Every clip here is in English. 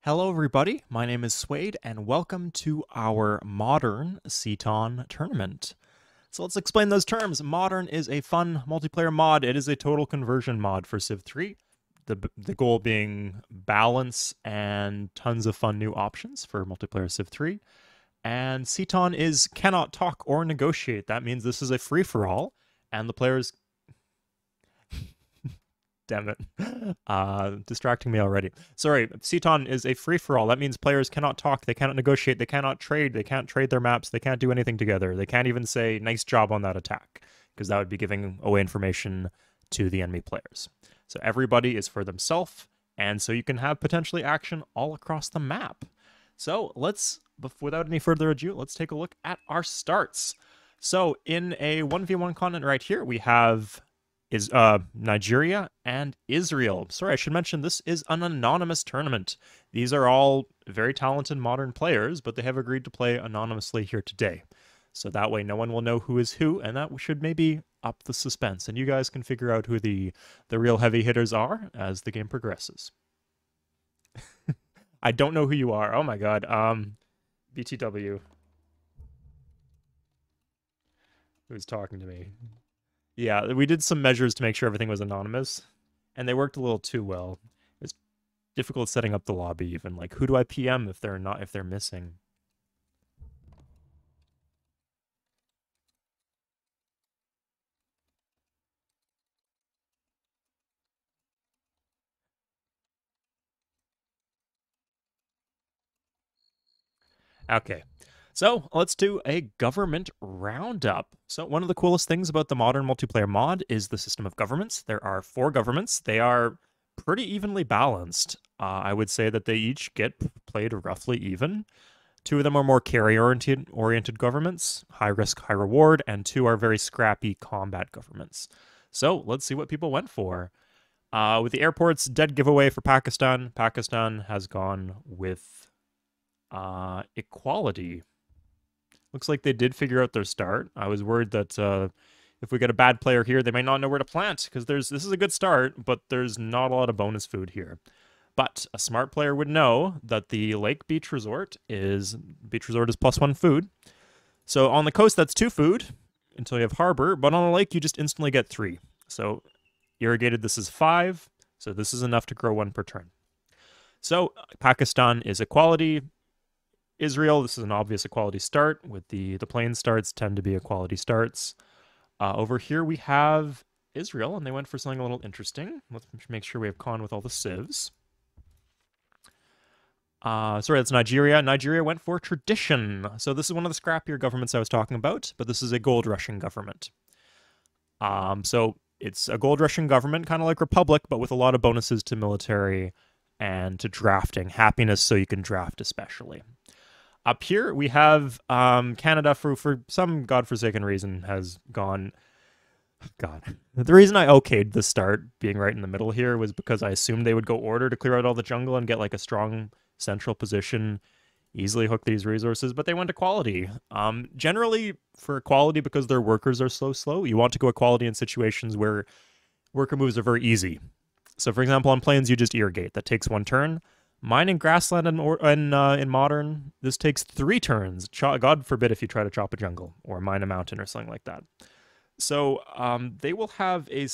Hello everybody, my name is Suede and welcome to our modern Cton tournament. So let's explain those terms. Modern is a fun multiplayer mod. It is a total conversion mod for Civ 3. The goal being balance and tons of fun new options for multiplayer Civ 3. And Cton is cannot talk or negotiate. That means this is a free-for-all and the players damn it. Distracting me already. Sorry, Cton is a free-for-all. That means players cannot talk, they cannot negotiate, they cannot trade, they can't trade their maps, they can't do anything together. They can't even say, nice job on that attack, because that would be giving away information to the enemy players. So everybody is for themselves, and so you can have potentially action all across the map. So let's, without any further ado, let's take a look at our starts. So in a 1v1 continent right here, we have Nigeria and Israel. Sorry, I should mention this is an anonymous tournament. These are all very talented modern players, but they have agreed to play anonymously here today. So that way no one will know who is who, and that should maybe up the suspense. And you guys can figure out who the real heavy hitters are as the game progresses. I don't know who you are. Oh my god. BTW. Who's talking to me? Yeah, we did some measures to make sure everything was anonymous, and they worked a little too well. It's difficult setting up the lobby even. Like, who do I PM if they're missing? Okay. So let's do a government roundup. So one of the coolest things about the modern multiplayer mod is the system of governments. There are 4 governments. They are pretty evenly balanced. I would say that they each get played roughly even. 2 of them are more carry-oriented governments, high risk, high reward, and 2 are very scrappy combat governments. So let's see what people went for. With the airports, dead giveaway for Pakistan. Pakistan has gone with equality. Looks like they did figure out their start. I was worried that if we get a bad player here, they might not know where to plant, because this is a good start, but there's not a lot of bonus food here. But a smart player would know that the Lake Beach Resort is +1 food. So on the coast, that's 2 food until you have harbor, but on the lake, you just instantly get 3. So irrigated, this is 5. So this is enough to grow 1 per turn. So Pakistan is equality. Israel, this is an obvious equality start, with the plain starts tend to be equality starts. Over here we have Israel, and they went for something a little interesting. Let's make sure we have con with all the civs. Sorry, that's Nigeria. Nigeria went for tradition. So this is one of the scrappier governments I was talking about, but this is a gold rushing government. So it's a gold rushing government, kind of like Republic, but with a lot of bonuses to military and to drafting. Happiness, so you can draft especially. Up here, we have Canada, for some godforsaken reason, has gone... God. The reason I okayed the start being right in the middle here was because I assumed they would go order to clear out all the jungle and get like a strong central position, easily hook these resources, but they went equality. Generally, for equality, because their workers are so slow, you want to go equality in situations where worker moves are very easy. So, for example, on plains, you just irrigate. That takes 1 turn. Mining grassland in modern, this takes 3 turns. God forbid if you try to chop a jungle or mine a mountain or something like that. So they will have a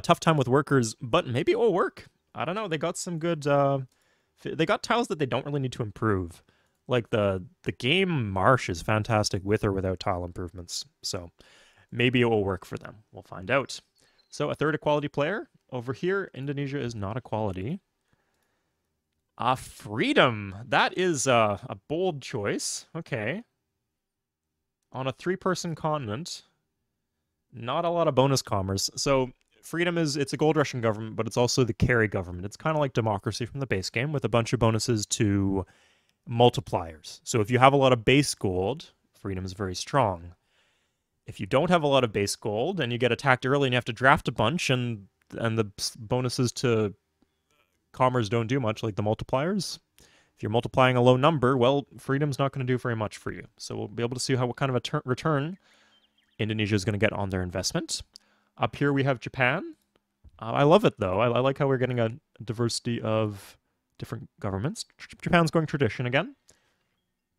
tough time with workers, but maybe it will work. I don't know. They got some good. They got tiles that they don't really need to improve. Like the game marsh is fantastic with or without tile improvements. So maybe it will work for them. We'll find out. So a 3rd equality player. Over here, Indonesia is not equality. Freedom. That is a bold choice. Okay. On a 3-person continent, not a lot of bonus commerce. So freedom it's a gold rushing government, but it's also the carry government. It's kind of like democracy from the base game with a bunch of bonuses to multipliers. So if you have a lot of base gold, freedom is very strong. If you don't have a lot of base gold and you get attacked early and you have to draft a bunch and the bonuses to commerce don't do much, like the multipliers. If you're multiplying a low number, well, freedom's not going to do very much for you. So we'll be able to see what kind of a return Indonesia is going to get on their investment. Up here we have Japan. I love it, though. I like how we're getting a diversity of different governments. Japan's going tradition again.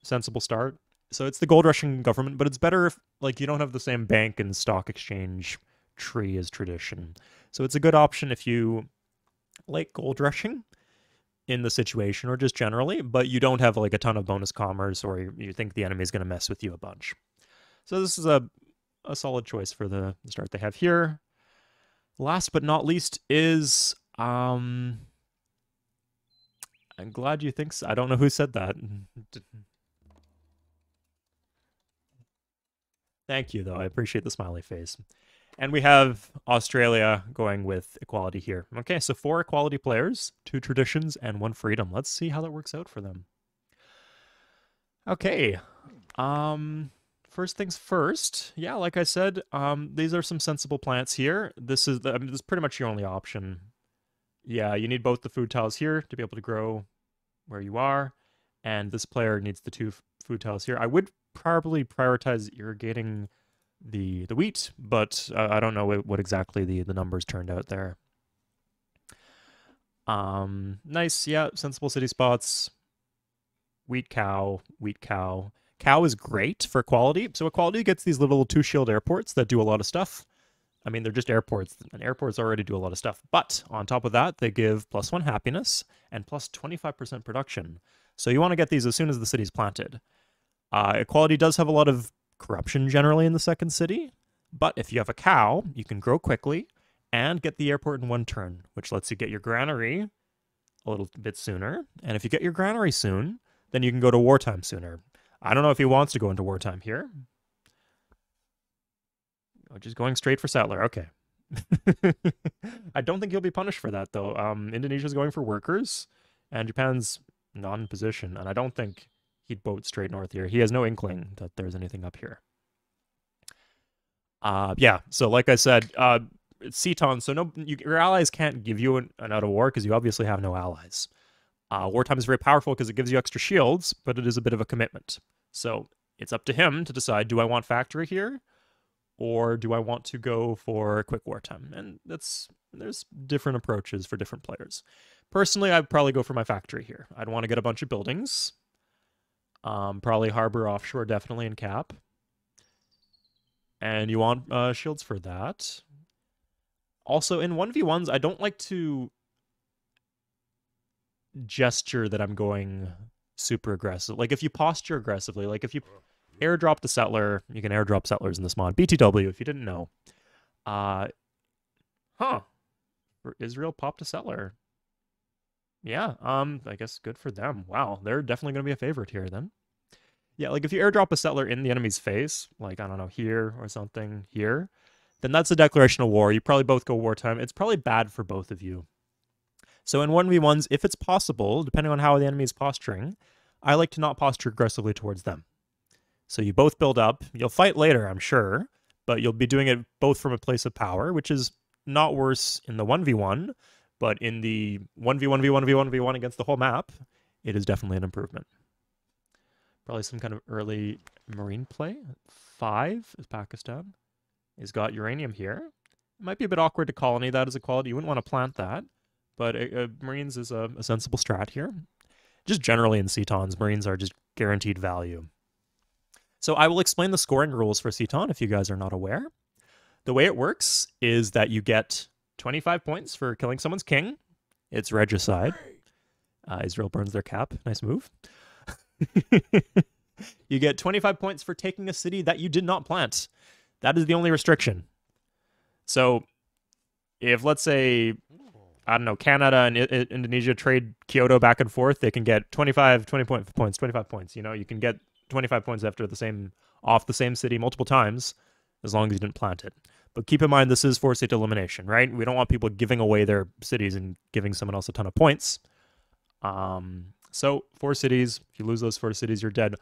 Sensible start. So it's the gold rushing government, but it's better if like you don't have the same bank and stock exchange tree as tradition. So it's a good option if you like gold rushing in the situation or just generally, but you don't have like a ton of bonus commerce or you think the enemy is going to mess with you a bunch. So this is a solid choice for the start they have here. Last but not least is I'm glad you think so. I don't know who said that. Thank you, though. I appreciate the smiley face. And we have Australia going with equality here. Okay, so 4 equality players, 2 traditions, and 1 freedom. Let's see how that works out for them. Okay. First things first. Yeah, like I said, these are some sensible plants here. This is this is pretty much your only option. Yeah, you need both the food tiles here to be able to grow where you are, and this player needs the 2 food tiles here. I would probably prioritize irrigating the wheat, but I don't know what exactly the numbers turned out there. Nice, yeah, sensible city spots. Wheat cow, wheat cow. Cow is great for equality. So equality gets these little 2 shield airports that do a lot of stuff. I mean, they're just airports, and airports already do a lot of stuff. But on top of that, they give +1 happiness and plus 25% production. So you want to get these as soon as the city's planted. Equality does have a lot of corruption generally in the second city, but if you have a cow, you can grow quickly and get the airport in 1 turn, which lets you get your granary a little bit sooner. And if you get your granary soon, then you can go to wartime sooner. I don't know if he wants to go into wartime here. Oh, just going straight for settler. Okay. I don't think he'll be punished for that, though. Indonesia's going for workers, and Japan's not in position, and I don't think he'd boat straight north here. He has no inkling that there's anything up here. Yeah, so like I said, it's Cton, so your allies can't give you an out of war because you obviously have no allies. Wartime is very powerful because it gives you extra shields, but it is a bit of a commitment. So it's up to him to decide, do I want factory here? Or do I want to go for quick wartime? And there's different approaches for different players. Personally, I'd probably go for my factory here. I'd want to get a bunch of buildings. Probably harbor offshore, definitely, in cap. And you want shields for that. Also, in 1v1s, I don't like to gesture that I'm going super aggressive. Like, if you posture aggressively, like if you airdrop the settler, you can airdrop settlers in this mod. BTW, if you didn't know. For Israel, popped a settler. Yeah, I guess good for them. Wow, they're definitely going to be a favorite here then. Yeah, like if you airdrop a settler in the enemy's face, like, I don't know, here or something here, then that's a declaration of war. You probably both go wartime. It's probably bad for both of you. So in 1v1s, if it's possible, depending on how the enemy is posturing, I like to not posture aggressively towards them. So you both build up. You'll fight later, I'm sure, but you'll be doing it both from a place of power, which is not worse in the 1v1, but in the 1v1v1v1v1 against the whole map, it is definitely an improvement. Probably some kind of early marine play. 5 is Pakistan. He's got uranium here. It might be a bit awkward to colony that as a quality. You wouldn't want to plant that, but Marines is a sensible strat here. Just generally in Ctons, Marines are just guaranteed value. So I will explain the scoring rules for Cton if you guys are not aware. The way it works is that you get 25 points for killing someone's king. It's regicide. Israel burns their cap. Nice move. You get 25 points for taking a city that you did not plant. That is the only restriction. So if, let's say, I don't know, Canada and Indonesia trade Kyoto back and forth, they can get 25 points, 25 points. You know, you can get 25 points off the same city multiple times, as long as you didn't plant it. But keep in mind, this is 4-state elimination, right? We don't want people giving away their cities and giving someone else a ton of points. So 4 cities, if you lose those 4 cities, you're dead.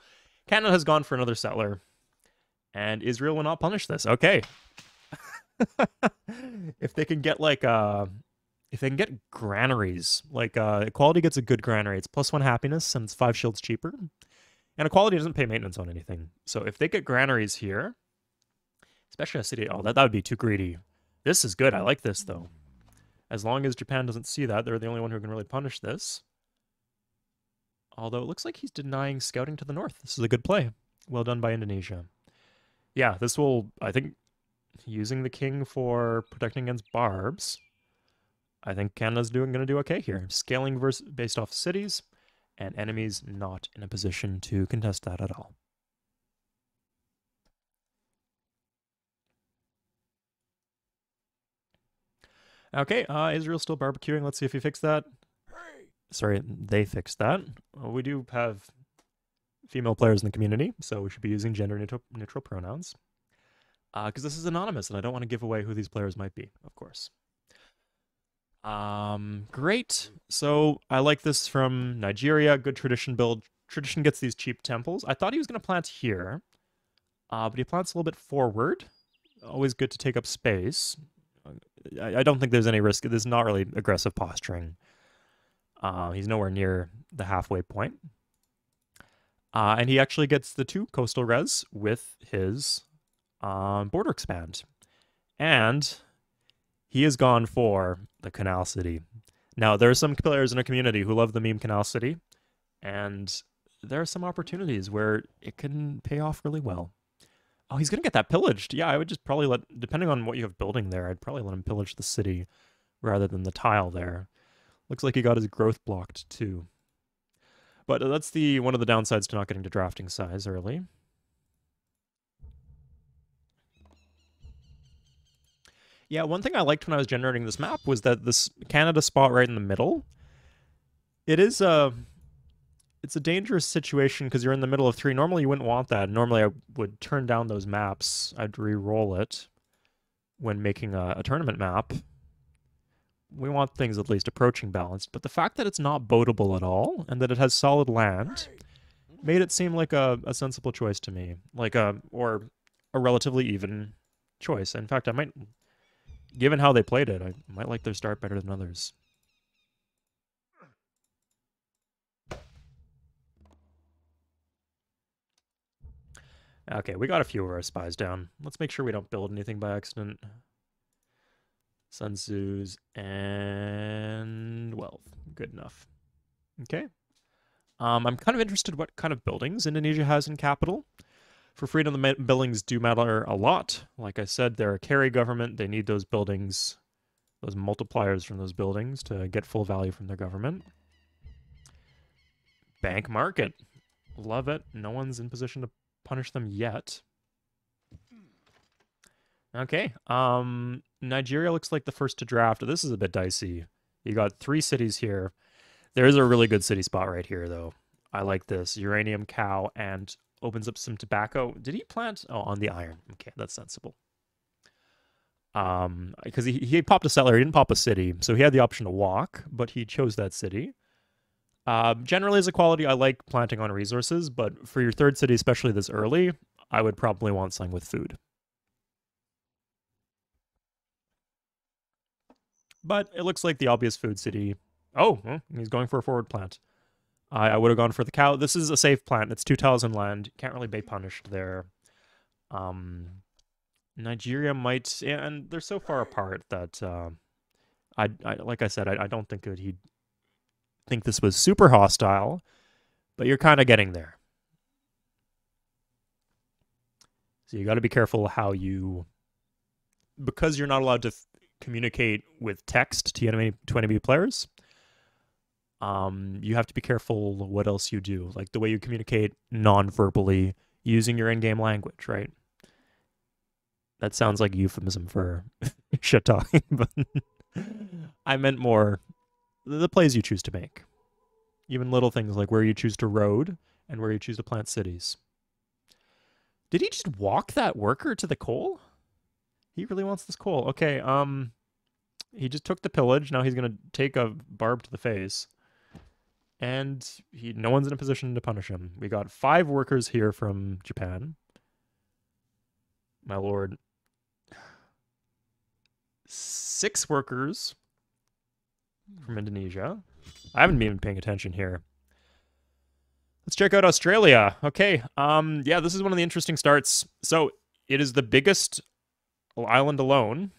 Canada has gone for another settler, and Israel will not punish this. Okay. If they can get if they can get granaries, like equality gets a good granary, it's +1 happiness and it's 5 shields cheaper. And equality doesn't pay maintenance on anything. So if they get granaries here, especially a city, that would be too greedy. This is good. I like this, though. As long as Japan doesn't see that, they're the only one who can really punish this. Although it looks like he's denying scouting to the north. This is a good play. Well done by Indonesia. Yeah, this will, I think, using the king for protecting against barbs, I think Canada's going to do okay here. Scaling based off cities, and enemies not in a position to contest that at all. Okay, Israel's still barbecuing. Let's see if he fixed that. Sorry, they fixed that. We do have female players in the community, so we should be using gender neutral pronouns. Because this is anonymous, and I don't want to give away who these players might be, of course. Great. So I like this from Nigeria. Good tradition build. Tradition gets these cheap temples. I thought he was going to plant here, but he plants a little bit forward. Always good to take up space. I don't think there's any risk. This is not really aggressive posturing. He's nowhere near the halfway point. And he actually gets the 2 coastal res with his border expand. And he has gone for the Canal City. Now, there are some players in a community who love the meme Canal City, and there are some opportunities where it can pay off really well. Oh, he's going to get that pillaged. Yeah, I would just probably depending on what you have building there, I'd probably let him pillage the city rather than the tile there. Looks like he got his growth blocked too. But that's one of the downsides to not getting to drafting size early. Yeah, one thing I liked when I was generating this map was that this Canada spot right in the middle, it's a dangerous situation because you're in the middle of 3. Normally you wouldn't want that. Normally I would turn down those maps. I'd re-roll it when making a tournament map. We want things at least approaching balanced, but the fact that it's not boatable at all and that it has solid land made it seem like a sensible choice to me, or a relatively even choice. In fact, I might, given how they played it, I might like their start better than others. Okay, we got a few of our spies down. Let's make sure we don't build anything by accident. Sun Tzu's and wealth. Good enough. Okay. I'm kind of interested what kind of buildings Indonesia has in capital. For freedom, the buildings do matter a lot. Like I said, they're a carry government. They need those buildings, those multipliers from those buildings to get full value from their government. Bank market. Love it. No one's in position to punish them yet. Okay. Nigeria looks like the first to draft. This is a bit dicey. You got 3 cities here. There's a really good city spot right here, though. I like this. Uranium, cow, and opens up some tobacco. Did he plant? Oh, on the iron. Okay, that's sensible. Because he popped a settler. He didn't pop a city, so he had the option to walk, but he chose that city. Generally, as a quality, I like planting on resources, but for your 3rd city, especially this early, I would probably want something with food. But it looks like the obvious food city. Oh, he's going for a forward plant. I would have gone for the cow. This is a safe plant. It's 2 tiles in land. Can't really be punished there. Nigeria might, and they're so far apart that I like I said, I don't think he'd think this was super hostile, but you're kind of getting there. So you got to be careful how you, because you're not allowed to communicate with text to enemy players. You have to be careful what else you do, like the way you communicate non-verbally using your in-game language, right? That sounds like a euphemism for shit talking, but I meant more the plays you choose to make. Even little things like where you choose to road and where you choose to plant cities. Did he just walk that worker to the coal? He really wants this coal. Okay, he just took the pillage. Now he's going to take a barb to the face. And no one's in a position to punish him. We got 5 workers here from Japan. My lord. 6 workers from Indonesia. I haven't been paying attention here. Let's check out Australia. Okay. Yeah, this is one of the interesting starts. So it is the biggest island alone.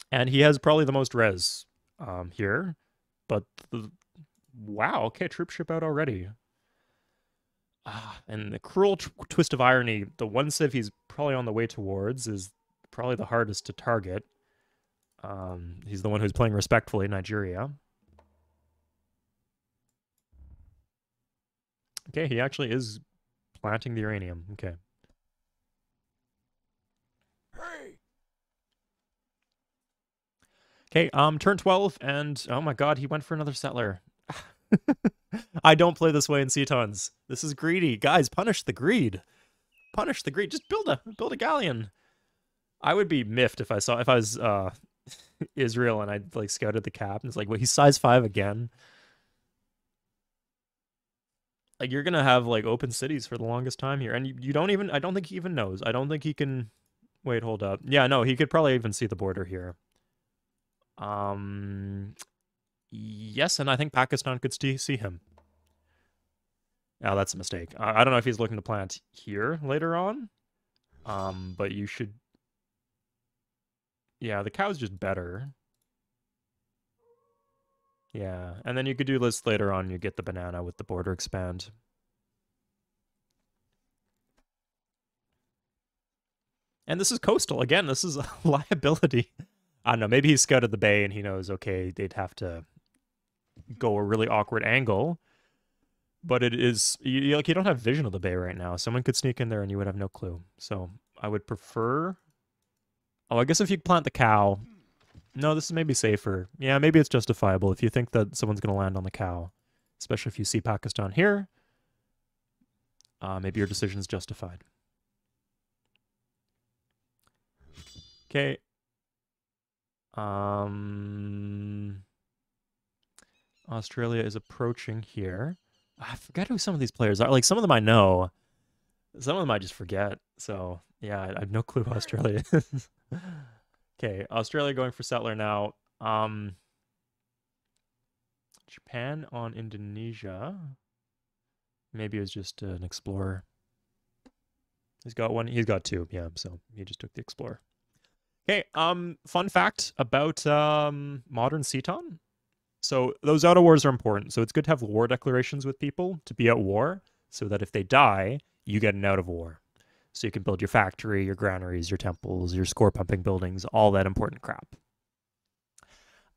And he has probably the most res here. But Wow, okay, troop ship out already. And the cruel twist of irony, the one civ he's probably on the way towards is probably the hardest to target. He's the one who's playing respectfully, Nigeria. Okay, he actually is planting the uranium. Okay. Okay, turn 12, and oh my god, he went for another settler. I don't play this way in Ctons. This is greedy. Guys, punish the greed. Punish the greed. Just build a galleon. I would be miffed if I was Israel and I like scouted the cap and it's like, well, he's size 5 again. Like you're gonna have like open cities for the longest time here, and you don't even. I don't think he even knows. I don't think he can. Wait, hold up. Yeah, no, he could probably even see the border here. Yes, and I think Pakistan could see him. Oh, that's a mistake. I don't know if he's looking to plant here later on. But you should. Yeah, the cow's just better. Yeah, and then you could do this later on. You get the banana with the border expand. And this is coastal. Again, this is a liability. I don't know. Maybe he scouted the bay and he knows, okay, they'd have to go a really awkward angle. But it is, you don't have vision of the bay right now. Someone could sneak in there and you would have no clue. So I would prefer... Oh, I guess if you plant the cow... No, this is maybe safer. Yeah, maybe it's justifiable if you think that someone's going to land on the cow. Especially if you see Pakistan here. Maybe your decision's justified. Okay. Australia is approaching here. I forget who some of these players are. Like, some of them I know. Some of them I just forget. So, yeah, I have no clue who Australia is. Okay, Australia going for settler now. Japan on Indonesia. Maybe it was just an explorer. He's got one. He's got two. Yeah, so he just took the explorer. Okay, fun fact about modern Cton. So those auto wars are important. So it's good to have war declarations with people to be at war, so that if they die, you get an out of war. So you can build your factory, your granaries, your temples, your score pumping buildings, all that important crap.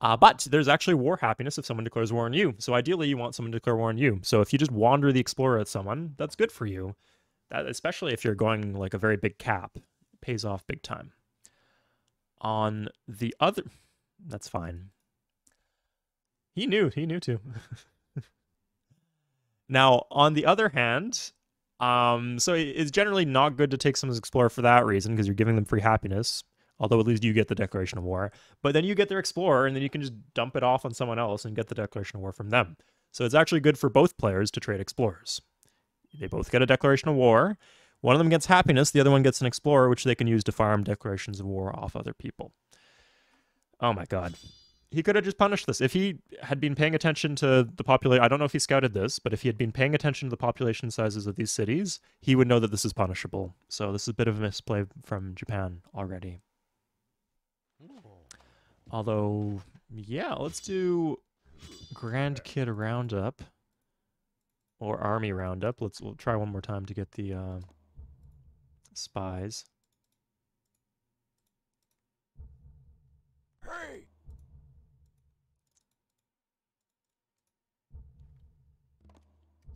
But there's actually war happiness if someone declares war on you. So ideally, you want someone to declare war on you. So if you just wander the explorer at someone, that's good for you. That, especially if you're going like a very big cap, it pays off big time. On the other, that's fine. He knew too. Now, on the other hand, so it's generally not good to take someone's explorer for that reason, because you're giving them free happiness. Although at least you get the declaration of war. But then you get their explorer, and then you can just dump it off on someone else and get the declaration of war from them. So it's actually good for both players to trade explorers. They both get a declaration of war. One of them gets happiness, the other one gets an explorer, which they can use to farm declarations of war off other people. Oh my god. He could have just punished this. If he had been paying attention to the population, I don't know if he scouted this, but if he had been paying attention to the population sizes of these cities, he would know that this is punishable. So this is a bit of a misplay from Japan already. Although, yeah, let's do Grand Kid Roundup. Or Army Roundup. We'll try one more time to get the spies. Hey!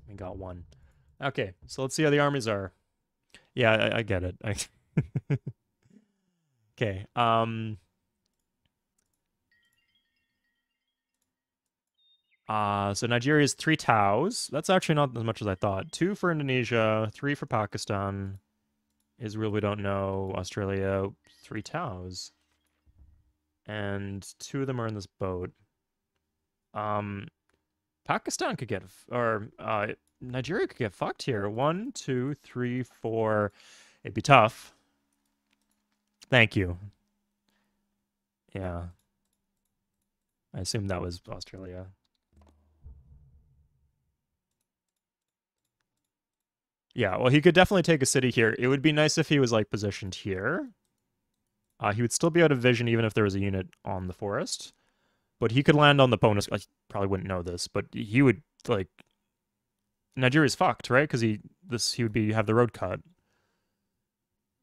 We got one. Okay, so let's see how the armies are. Yeah, I get it. Okay, so Nigeria's 3 Taos. That's actually not as much as I thought. 2 for Indonesia, 3 for Pakistan. Israel, we don't know. Australia, 3 Taos. And 2 of them are in this boat. Pakistan could get, or Nigeria could get fucked here. 1, 2, 3, 4. It'd be tough. Thank you. Yeah. I assume that was Australia. Yeah, well, he could definitely take a city here. It would be nice if he was, like, positioned here. He would still be out of vision even if there was a unit on the forest. But he could land on the bonus. I probably wouldn't know this, but he would like Nigeria's fucked, right? Because he would be have the road cut,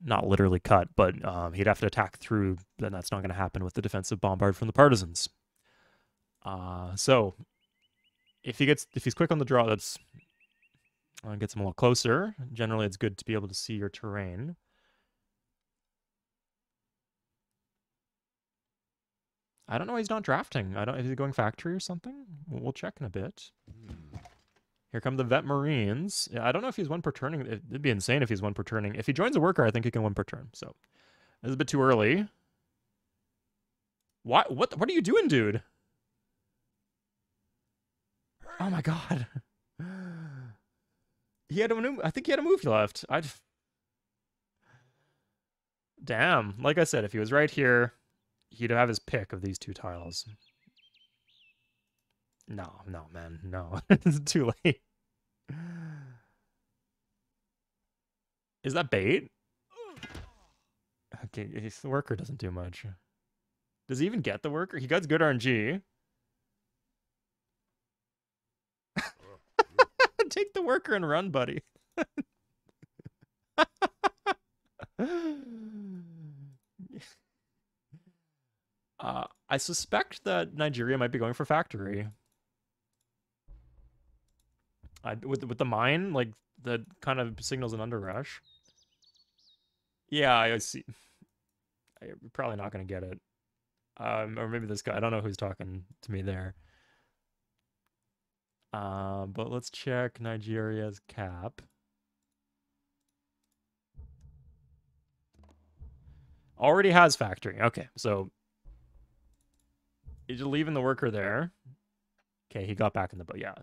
not literally cut, but he'd have to attack through. Then that's not going to happen with the defensive bombard from the partisans. So if he's quick on the draw, that's gets him a little closer. Generally, it's good to be able to see your terrain. I don't know why he's not drafting. I don't. Is he going factory or something? We'll check in a bit. Here come the vet marines. Yeah, I don't know if he's one per turning. It'd be insane if he's one per turning. If he joins a worker, I think he can one per turn. So this is a bit too early. What are you doing, dude? Oh my god. He had I think he had a move left. Damn. Like I said, if he was right here, he'd have his pick of these two tiles. No, man, no. It's too late. Is that bait? Okay, the worker doesn't do much. Does he even get the worker? He got good RNG. Take the worker and run, buddy. I suspect that Nigeria might be going for factory. With the mine, like, that kind of signals an underrush. Yeah, I see. I'm probably not going to get it. Or maybe this guy. I don't know who's talking to me there. But let's check Nigeria's cap. Already has factory. Okay, so you're leaving the worker there. Okay, he got back in the boat. Yeah,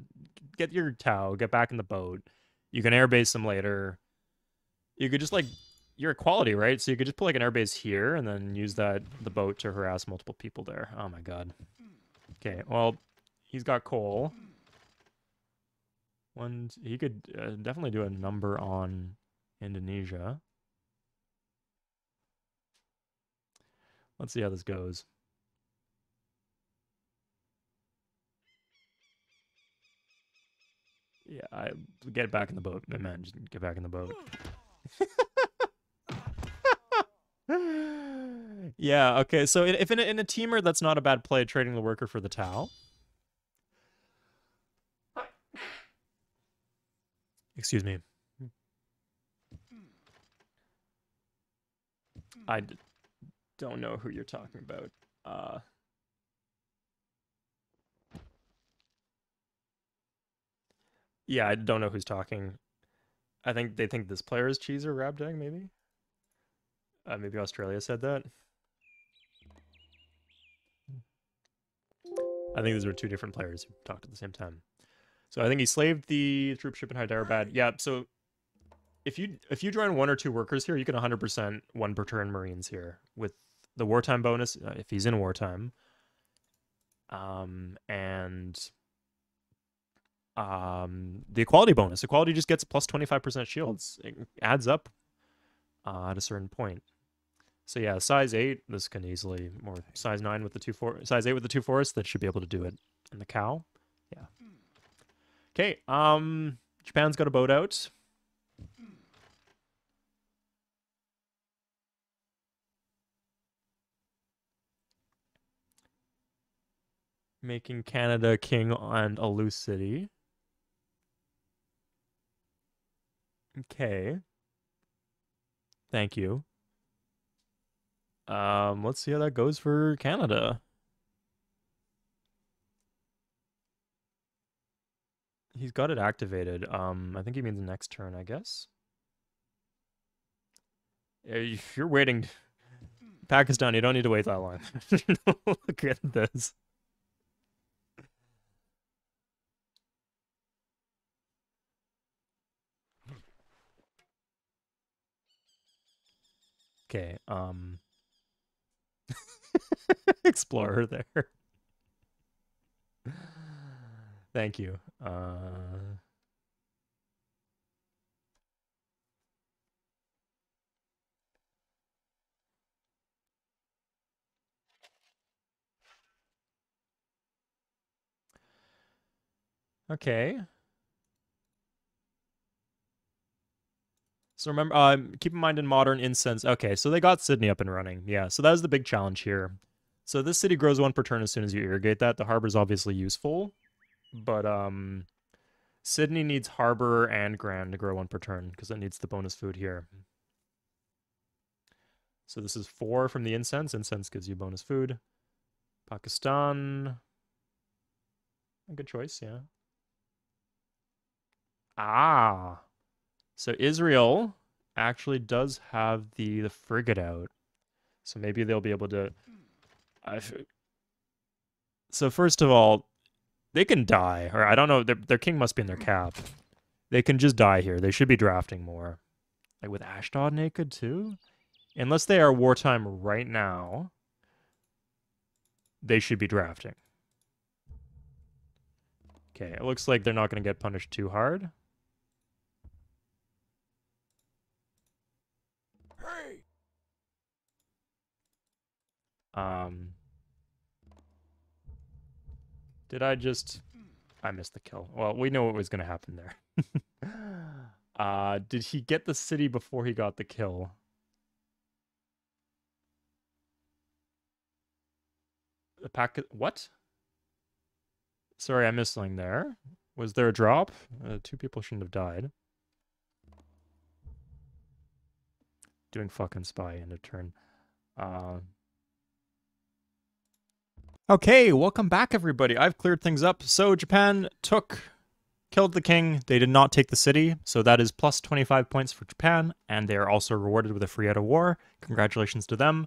get your Tau, get back in the boat. You can airbase him later. You could just like you're equality, right? So you could just put like an airbase here and then use the boat to harass multiple people there. Oh my god. Okay, well, he's got coal. He could definitely do a number on Indonesia. Let's see how this goes. Yeah, I get back in the boat, man. Just get back in the boat. Yeah. Okay. So if in a teamer, that's not a bad play. Trading the worker for the Tau. Excuse me. I don't know who you're talking about. Yeah, I don't know who's talking. I think they think this player is cheese or Rabdag, maybe? Maybe Australia said that. I think these were two different players who talked at the same time. So I think he slaved the troop ship in Hyderabad. Yeah, so if you join one or two workers here, you can 100% one per turn Marines here with the wartime bonus if he's in wartime. And the equality bonus. Equality just gets plus 25% shields. It adds up at a certain point. So yeah, size 8, this can easily, or size 9 with the size 8 with the 2 forests, that should be able to do it. And the cow, yeah. Okay, Japan's got a boat out. Making Canada king and a loose city. Okay. Thank you. Let's see how that goes for Canada. He's got it activated. I think he means next turn, I guess. If you're waiting, Pakistan, you don't need to wait that long. Look at this. Okay, Explorer there. Thank you. Okay. So remember, keep in mind in modern incense. Okay, so they got Sydney up and running. Yeah, so that was the big challenge here. So this city grows 1 per turn as soon as you irrigate that. The harbor's obviously useful, but Sydney needs harbor and grand to grow 1 per turn because it needs the bonus food here. So this is 4 from the incense. Incense gives you bonus food. Pakistan. A good choice, yeah. Ah. So Israel actually does have the frigate out. So maybe they'll be able to... So first of all, they can die. Or I don't know, their king must be in their cap. They can just die here. They should be drafting more. Like with Ashdod naked too? Unless they are wartime right now, they should be drafting. Okay, it looks like they're not going to get punished too hard. Hey! Did I just... I missed the kill. Well, we know what was going to happen there. Did he get the city before he got the kill? The packet... What? Sorry, I missed something there. Was there a drop? 2 people shouldn't have died. Doing fucking spy in a turn. Okay, welcome back, everybody. I've cleared things up. So Japan killed the king. They did not take the city, so that is plus 25 points for Japan, and they are also rewarded with a free out of war. Congratulations to them.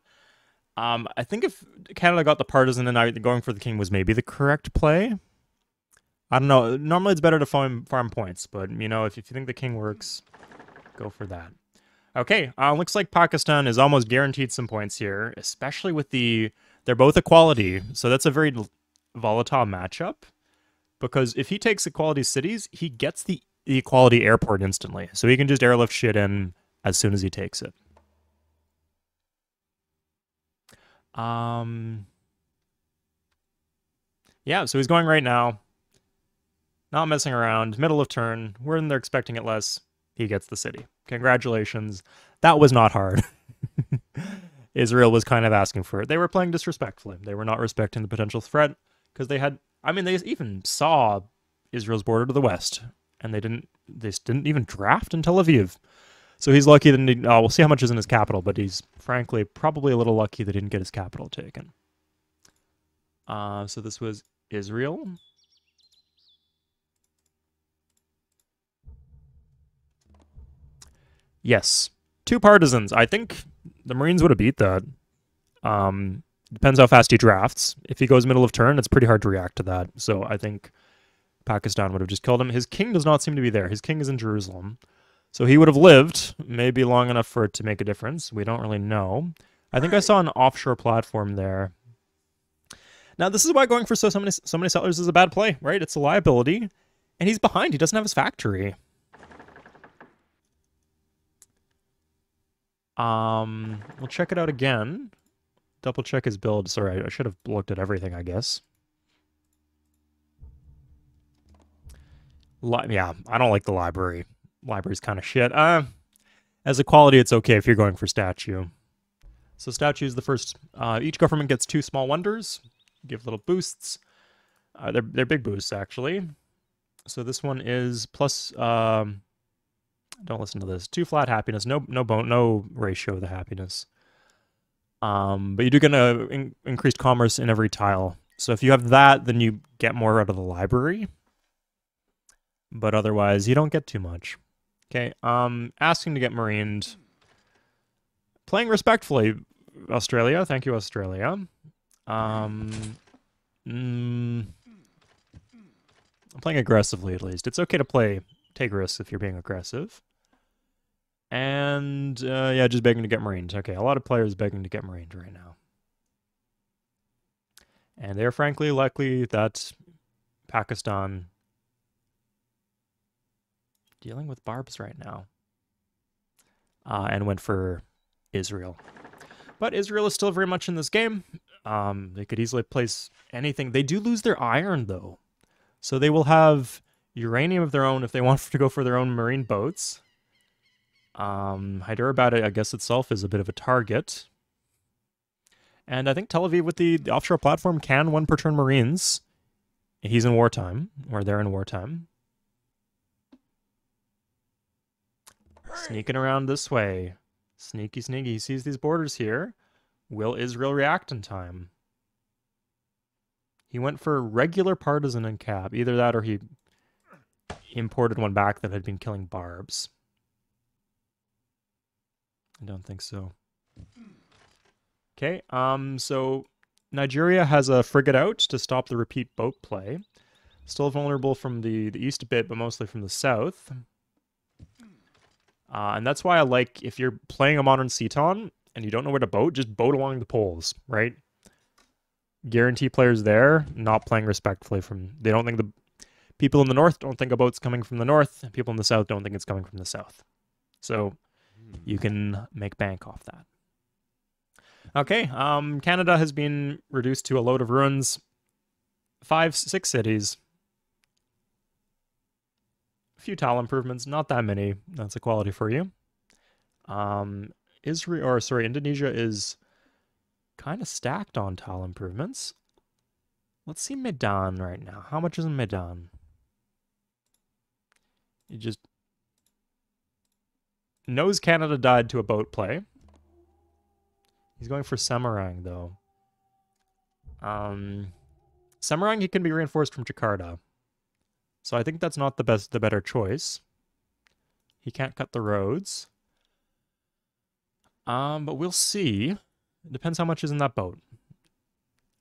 I think if Canada got the partisan and going for the king was maybe the correct play. I don't know. Normally it's better to farm points, but, you know, if you think the king works, go for that. Okay, looks like Pakistan is almost guaranteed some points here, especially with the... They're both equality, so that's a very volatile matchup. Because if he takes equality cities, he gets the equality airport instantly. So he can just airlift shit in as soon as he takes it. Yeah, so he's going right now. Not messing around. Middle of turn. When they're expecting it less, he gets the city. Congratulations. That was not hard. Israel was kind of asking for it. They were playing disrespectfully. They were not respecting the potential threat because they had... I mean, they even saw Israel's border to the west, and they didn't even draft in Tel Aviv. So he's lucky that we'll see how much is in his capital, but he's frankly probably a little lucky that he didn't get his capital taken. So this was Israel. Yes. 2 partisans. I think the Marines would have beat that. Depends how fast he drafts. If he goes middle of turn, it's pretty hard to react to that. So I think Pakistan would have just killed him. His king does not seem to be there. His king is in Jerusalem. So he would have lived maybe long enough for it to make a difference. We don't really know. I think I saw an offshore platform there. Now, this is why going for so many settlers is a bad play, right? It's a liability. And he's behind. He doesn't have his factory. We'll check it out again. Double check his build. Sorry, I should have looked at everything, I guess. Yeah, I don't like the library. Library's kind of shit. As equality, it's okay if you're going for statue. So statue is the first. Each government gets 2 small wonders. Give little boosts. They're big boosts, actually. So this one is plus... don't listen to this. 2 flat happiness. No ratio of the happiness. But you do get increased commerce in every tile. So if you have that, then you get more out of the library. But otherwise, you don't get too much. Okay, asking to get marined. Playing respectfully, Australia. Thank you, Australia. I'm playing aggressively, at least. It's okay to take risks if you're being aggressive. And, yeah, just begging to get marined. Okay, a lot of players begging to get marined right now. And they're frankly likely that Pakistan dealing with barbs right now. And went for Israel. But Israel is still very much in this game. They could easily place anything. They do lose their iron, though. So they will have uranium of their own if they want to go for their own marine boats. Hyderabad, I guess, itself is a bit of a target. And I think Tel Aviv with the offshore platform can one per turn Marines. He's in wartime, or they're in wartime. Sneaking around this way. Sneaky, sneaky. He sees these borders here. Will Israel react in time? He went for regular partisan and cap. Either that or he imported one back that had been killing barbs. I don't think so. Okay, so Nigeria has a frigate out to stop the repeat boat play. Still vulnerable from the east a bit, but mostly from the south. And that's why I like, if you're playing a modern Cton and you don't know where to boat, just boat along the poles, right? Guarantee players there not playing respectfully from... They don't think the... People in the north don't think a boat's coming from the north, and people in the south don't think it's coming from the south. So you can make bank off that. Okay, Canada has been reduced to a load of ruins. 6 cities. A few tile improvements, not that many. That's a quality for you. Indonesia is kind of stacked on tile improvements. Let's see Medan right now. How much is in Medan? It just knows Canada died to a boat play. He's going for Semarang, though. Semarang, he can be reinforced from Jakarta. So I think that's not the better choice. He can't cut the roads. But we'll see. It depends how much is in that boat.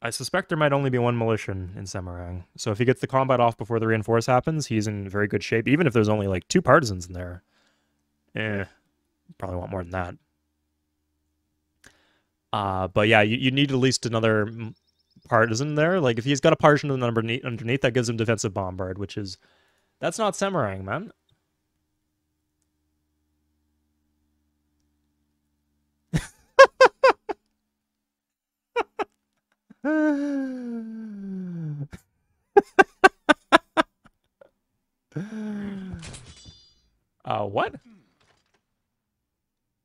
I suspect there might only be one militia in Semarang. So if he gets the combat off before the reinforce happens, he's in very good shape. Even if there's only like 2 partisans in there. Probably want more than that. But yeah, you need at least another partisan there. Like, if he's got a partisan underneath, that gives him defensive bombard, which is... That's not Semarang, man. What?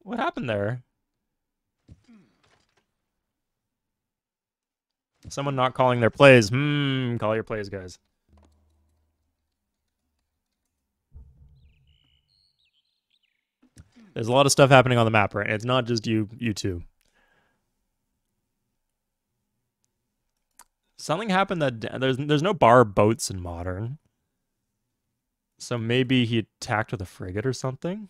What happened there? Someone not calling their plays. Call your plays, guys. There's a lot of stuff happening on the map, right? It's not just you two. Something happened that there's no bar boats in modern. So maybe he attacked with a frigate or something.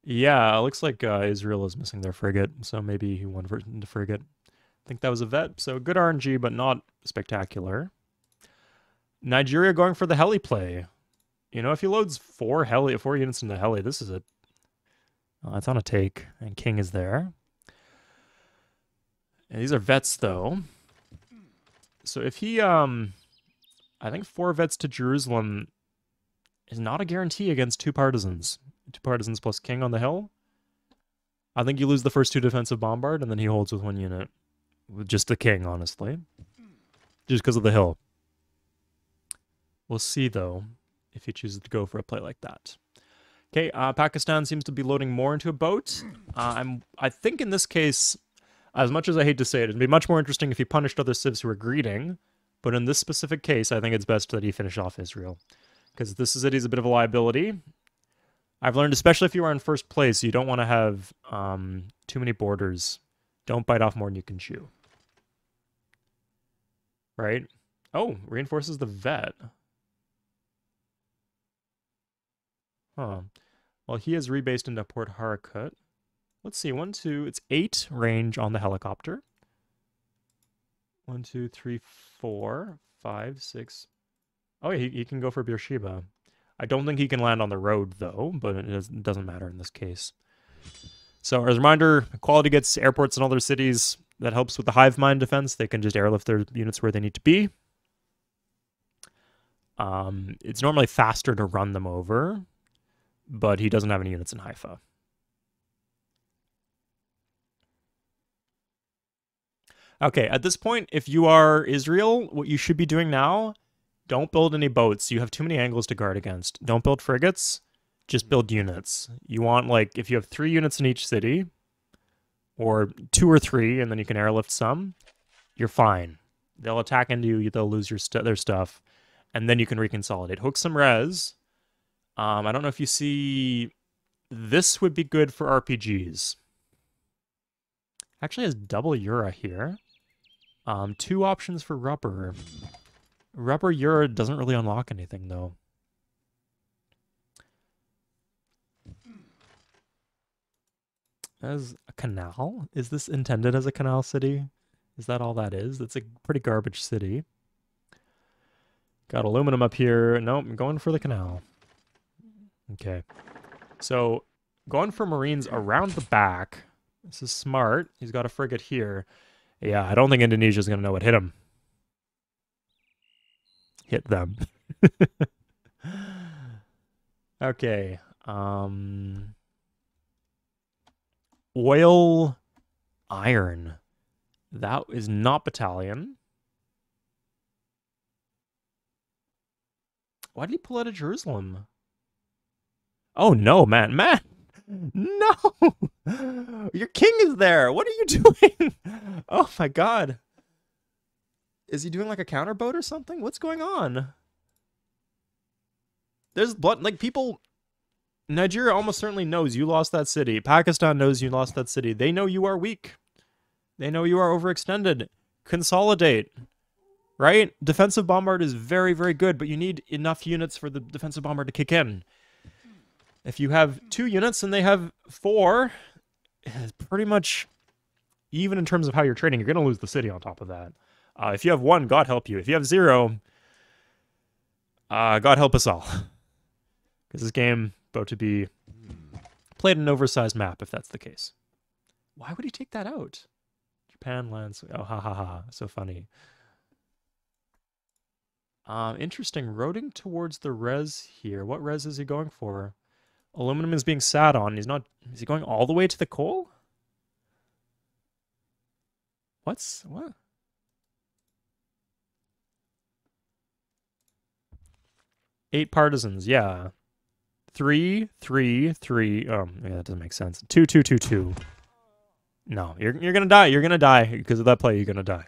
Yeah, it looks like Israel is missing their frigate, so maybe he won the frigate. I think that was a vet, so good RNG, but not spectacular. Nigeria going for the heli play. You know, if he loads 4 units into heli, this is a... it's on a take, and King is there. And these are vets, though. So if he, I think 4 vets to Jerusalem is not a guarantee against 2 partisans. 2 partisans plus King on the hill. I think you lose the first 2 defensive bombard, and then he holds with 1 unit. With just the King, honestly. Just because of the hill. We'll see, though, if he chooses to go for a play like that. Okay, Pakistan seems to be loading more into a boat. I think in this case, as much as I hate to say it, it'd be much more interesting if he punished other civs who were greeting. But in this specific case, I think it's best that he finish off Israel. Because this city's a bit of a liability. I've learned, especially if you are in first place, you don't want to have too many borders. Don't bite off more than you can chew. Right? Oh, reinforces the vet. Huh. Well, he has rebased into Port Harakut. Let's see, 1, 2, it's 8 range on the helicopter. 1, 2, 3, 4, 5, 6. Oh, yeah, he can go for Beersheba. I don't think he can land on the road, though, but it doesn't matter in this case. So, as a reminder, Equality gets airports in other cities. That helps with the hive mind defense. They can just airlift their units where they need to be. It's normally faster to run them over, but he doesn't have any units in Haifa. Okay, at this point, if you are Israel, what you should be doing now, Don't build any boats. You have too many angles to guard against. Don't build frigates. Just build units. You want, like, if you have 3 units in each city, or 2 or 3, and then you can airlift some, you're fine. They'll attack into you. They'll lose their stuff, and then you can reconsolidate. Hook some res. I don't know if you see... This would be good for RPGs. Actually has double Eura here. 2 options for rubber. Rubber Eura doesn't really unlock anything, though. As a canal? Is this intended as a canal city? Is that all that is? It's a pretty garbage city. Got aluminum up here. Nope, I'm going for the canal. Okay. So, going for marines around the back. This is smart. He's got a frigate here. Yeah, I don't think Indonesia's going to know what hit him. Hit them. Okay. Oil, iron. That is not battalion. Why did he pull out of Jerusalem? Oh no, man. Man! No! Your king is there! What are you doing? Oh my god. Is he doing like a counterboat or something? What's going on? There's blood, like people... Nigeria almost certainly knows you lost that city. Pakistan knows you lost that city. They know you are weak. They know you are overextended. Consolidate. Right? Defensive bombard is very, very good, but you need enough units for the defensive bombard to kick in. If you have 2 units and they have 4, it's pretty much even in terms of how you're trading, you're going to lose the city on top of that. If you have 1, God help you. If you have 0, God help us all. Because this game about to be played an oversized map, if that's the case. Why would he take that out? Japan lands... Oh, ha ha ha. So funny. Interesting. Roading towards the res here. What res is he going for? Aluminum is being sat on. He's not... Is he going all the way to the coal? What? 8 partisans, yeah. 3, 3, 3. Oh, yeah, that doesn't make sense. 2, 2, 2, 2. No, you're gonna die. You're gonna die because of that play. You're gonna die.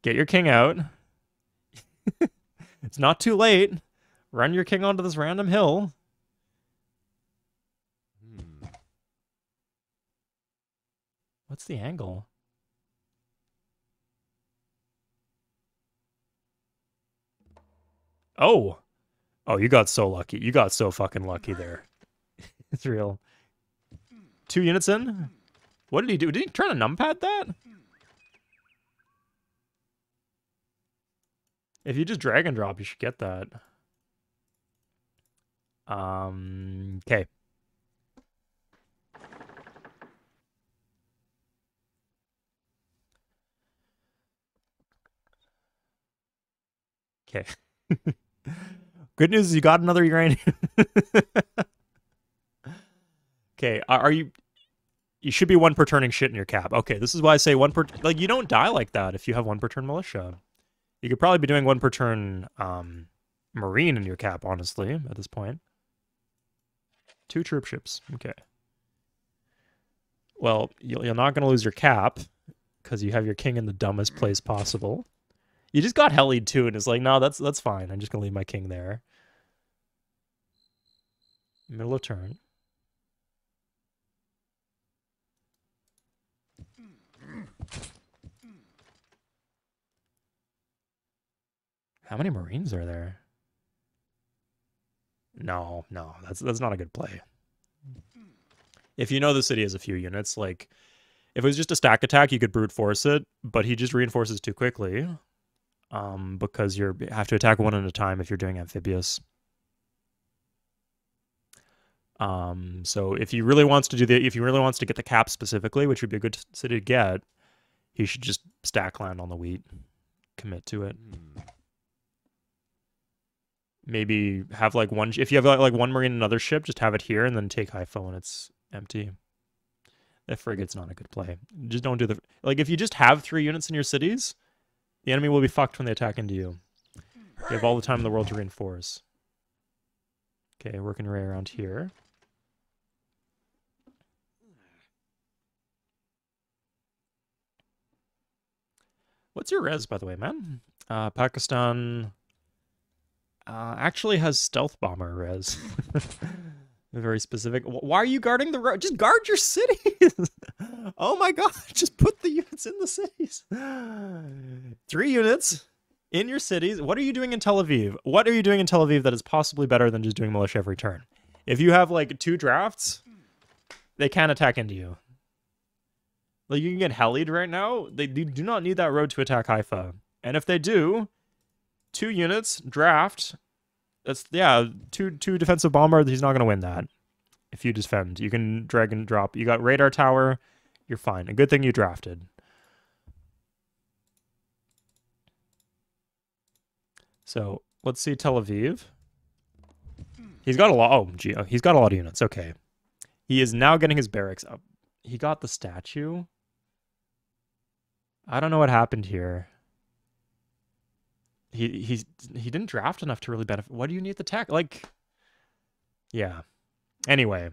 Get your king out. It's not too late. Run your king onto this random hill. What's the angle? Oh. Oh, you got so lucky. You got so fucking lucky there. It's real. 2 units in? What did he do? Did he try to numpad that? If you just drag and drop, you should get that. Okay. Okay. Good news is you got another uranium. Okay, are you... You should be 1 per turning shit in your cap. Okay, this is why I say 1 per... Like, you don't die like that if you have 1 per turn militia. You could probably be doing 1 per turn marine in your cap, honestly, at this point. 2 troop ships. Okay. Well, you're not going to lose your cap because you have your king in the dumbest place possible. You just got hellied too, and it's like, no, that's fine. I'm just going to leave my king there. Middle of turn. How many marines are there? No, that's not a good play. If you know the city has a few units, like if it was just a stack attack, you could brute force it, but he just reinforces too quickly. Because you have to attack 1 at a time if you're doing amphibious. So if he really wants to get the cap specifically, which would be a good city to get, he should just stack land on the wheat, commit to it. Maybe have like if you have like 1 marine in another ship, just have it here and then take Haifa when it's empty. The frigate's not a good play. Just don't do like if you just have 3 units in your cities, the enemy will be fucked when they attack into you. You have all the time in the world to reinforce. Okay, working your way around here. What's your res, by the way, man? Pakistan actually has stealth bomber res. Very specific. Why are you guarding the road? Just guard your cities. Oh my god, just put the units in the cities. 3 units in your cities. What are you doing in Tel Aviv? What are you doing in Tel Aviv that is possibly better than just doing militia every turn? If you have like 2 drafts, they can't attack into you. Like, you can get hellied right now. They do not need that road to attack Haifa. And if they do, 2 units, draft. That's, yeah, two defensive bomber. He's not going to win that. If you defend, you can drag and drop. You got radar tower. You're fine. A good thing you drafted. So, let's see Tel Aviv. He's got a lot. Oh, gee, he's got a lot of units. Okay. He is now getting his barracks up. He got the statue. I don't know what happened here. He didn't draft enough to really benefit. What do you need the tech? Like, yeah. Anyway.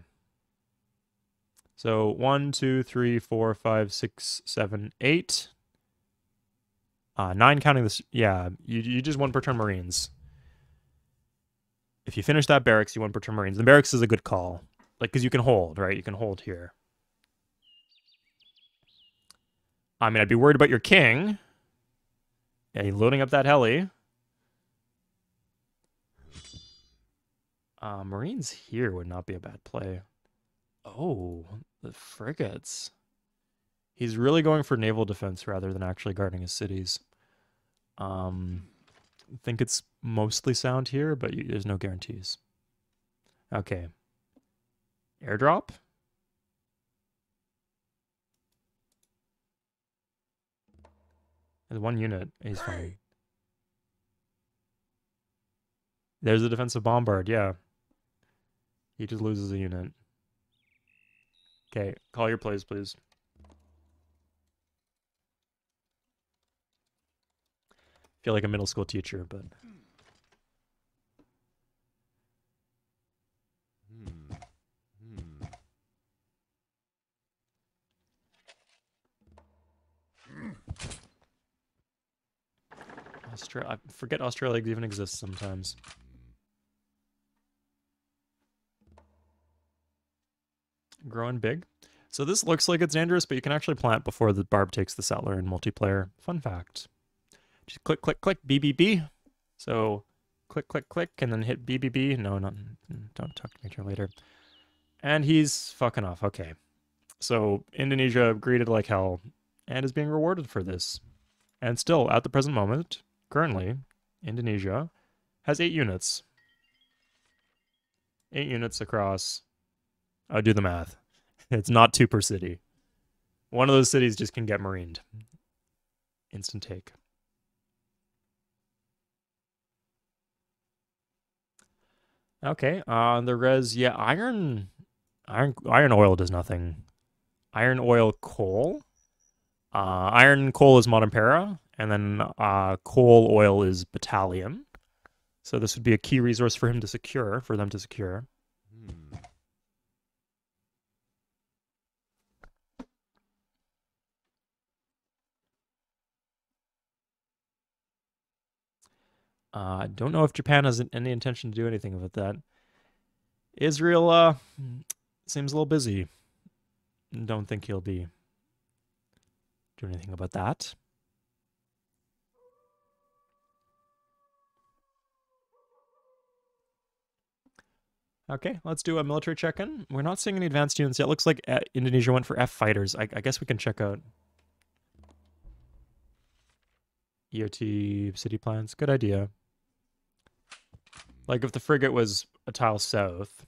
So 1, 2, 3, 4, 5, 6, 7, 8. 9 counting this. Yeah, you just 1 per turn Marines. If you finish that barracks, you 1 per turn Marines. The barracks is a good call. Like, because you can hold, right? You can hold here. I mean, I'd be worried about your king. Yeah, he's loading up that heli. Marines here would not be a bad play. Oh, the frigates. He's really going for naval defense rather than actually guarding his cities. I think it's mostly sound here, but there's no guarantees. Okay. Airdrop? There's 1 unit. He's fine. There's a defensive bombard, yeah. He just loses a unit. Okay, call your plays, please. Feel like a middle school teacher, but... I forget Australia even exists sometimes. Growing big. So this looks like it's dangerous, but you can actually plant before the Barb takes the settler in multiplayer. Fun fact. Just click, click, click, BBB. So click, click, click, and then hit BBB. No, don't talk to me later. And he's fucking off. Okay. So Indonesia greeted like hell and is being rewarded for this. And still, at the present moment, currently, Indonesia has 8 units. 8 units across... I'll do the math. It's not 2 per city. One of those cities just can get marined. Instant take. Okay, the res, yeah, iron ore does nothing. Iron ore coal. Iron coal is modern para, and then coal oil is battalion. So this would be a key resource for them to secure. I don't know if Japan has any intention to do anything about that. Israel seems a little busy. Don't think he'll be doing anything about that. Okay, let's do a military check-in. We're not seeing any advanced units yet. Looks like Indonesia went for F fighters. I guess we can check out EOT city plans. Good idea. Like, if the frigate was a tile south,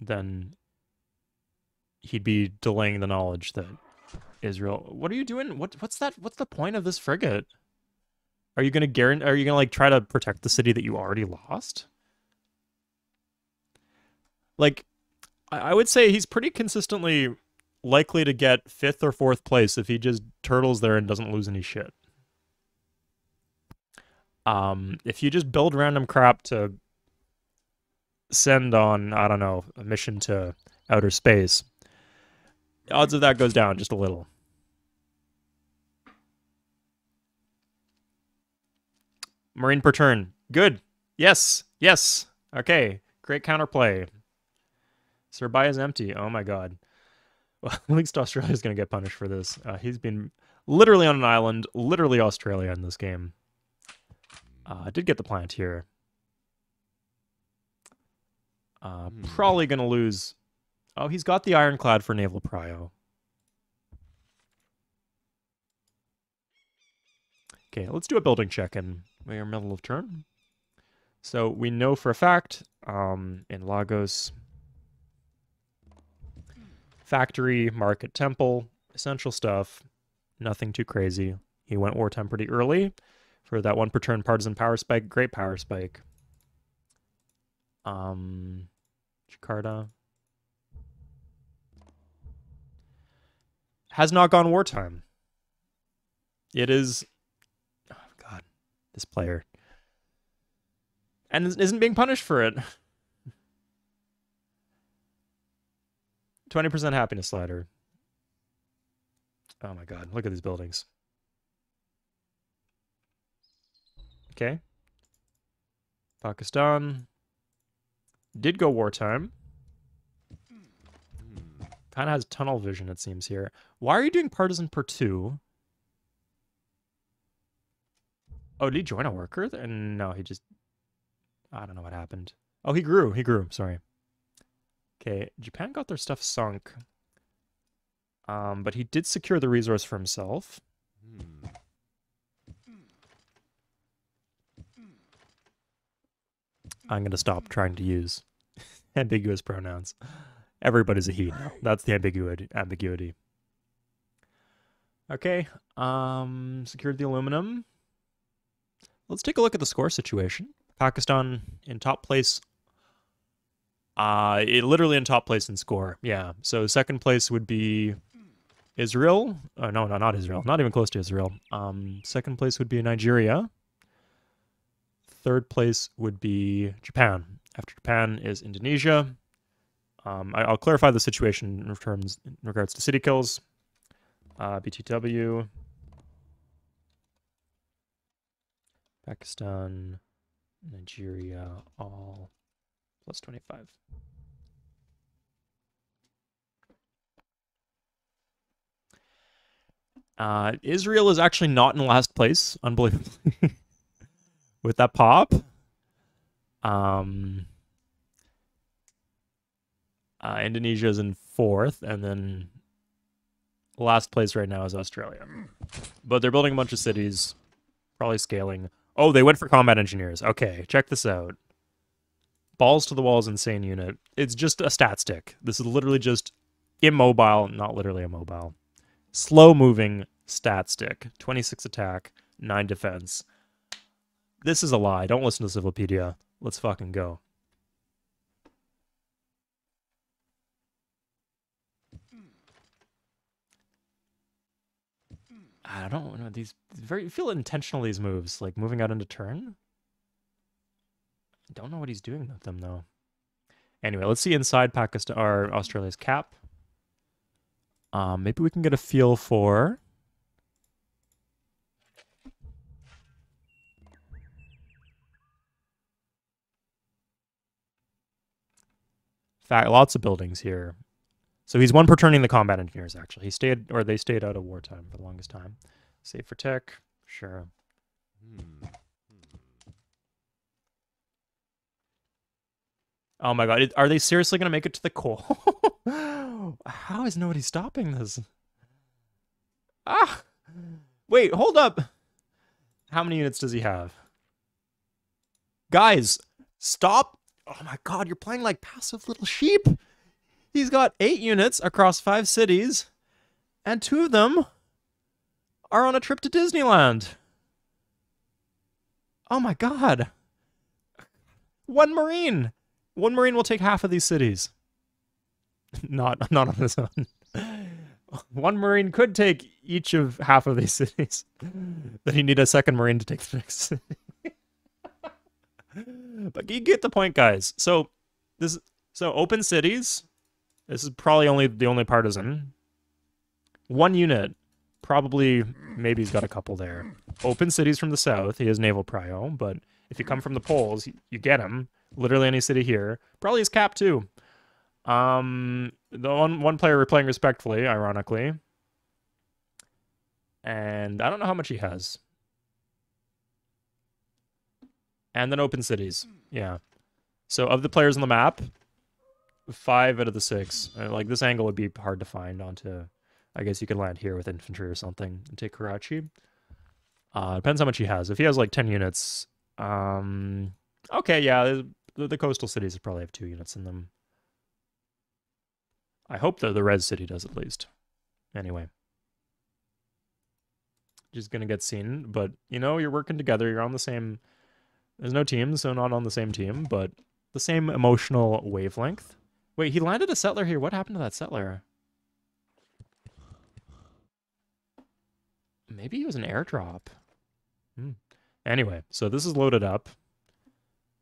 then he'd be delaying the knowledge that Israel... What are you doing? What's that? What's the point of this frigate? Are you going to like try to protect the city that you already lost? Like, I would say he's pretty consistently likely to get 5th or 4th place if he just turtles there and doesn't lose any shit. If you just build random crap to send on, I don't know, a mission to outer space, odds of that goes down just a little. Marine per turn. Good. Yes. Yes. Okay. Great counterplay. Surbai is empty. Oh my god. Well, at least Australia's going to get punished for this. He's been literally on an island, literally Australia in this game. I did get the plant here. Probably going to lose. Oh, he's got the ironclad for naval prio. Okay, let's do a building check in. We are middle of turn. So we know for a fact in Lagos, factory, market, temple, essential stuff, nothing too crazy. He went wartime pretty early for that 1 per turn partisan power spike. Great power spike. Jakarta has not gone wartime. It is, oh god, this player, and isn't being punished for it. 20% happiness slider. Oh my god, look at these buildings. Okay. Pakistan did go wartime. Kind of has tunnel vision, it seems, here. Why are you doing partisan per 2? Oh, did he join a worker? No, he just... I don't know what happened. Oh, he grew. He grew. Sorry. Okay, Japan got their stuff sunk. But he did secure the resource for himself. I'm going to stop trying to use ambiguous pronouns. Everybody's a he now. That's the ambiguity. Okay, secured the aluminum. Let's take a look at the score situation. Pakistan in top place. Literally in top place in score. Yeah, so second place would be Israel. Oh, no, not Israel. Not even close to Israel. Second place would be Nigeria. Third place would be Japan. After Japan is Indonesia. I'll clarify the situation in regards to city kills. BTW. Pakistan, Nigeria, all plus 25. Israel is actually not in last place, unbelievably. With that pop. Indonesia is in 4th, and then last place right now is Australia. But they're building a bunch of cities, probably scaling. Oh, they went for combat engineers. Okay, check this out. Balls to the walls, insane unit. It's just a stat stick. This is literally just immobile, not literally immobile. Slow-moving stat stick. 26 attack, 9 defense. This is a lie. Don't listen to Civilopedia. Let's fucking go. I don't know, these feel intentional, these moves, like moving out into turn. I don't know what he's doing with them though. Anyway, let's see inside Pakistan or Australia's cap. Maybe we can get a feel for lots of buildings here. So he's 1 per turning the combat engineers, actually. They stayed out of wartime for the longest time. Save for tech, sure. Oh my god, are they seriously going to make it to the coal? How is nobody stopping this? Ah! Wait, hold up! How many units does he have? Guys, stop! Oh my god, you're playing like passive little sheep! He's got 8 units across 5 cities, and 2 of them are on a trip to Disneyland. Oh my god. 1 Marine! 1 Marine will take half of these cities. Not on his own. 1 Marine could take each of half of these cities. Then you need a 2nd Marine to take the next city. But you get the point, guys. So open cities. This is probably the only partisan. One unit. Probably, maybe he's got a couple there. Open cities from the south. He has naval prio, but if you come from the poles, you get him. Literally any city here. Probably his cap too. The one player we're playing respectfully, ironically. And I don't know how much he has. And then open cities. Yeah. So of the players on the map, 5 out of the 6. Like, this angle would be hard to find onto... I guess you could land here with infantry or something and take Karachi. Depends how much he has. If he has like 10 units... okay, yeah, the coastal cities probably have 2 units in them. I hope the res city does at least. Anyway. Just gonna get seen, but, you know, you're working together, you're on the same... There's no teams, so not on the same team, but the same emotional wavelength. Wait, he landed a settler here. What happened to that settler? Maybe it was an airdrop. Anyway, so this is loaded up.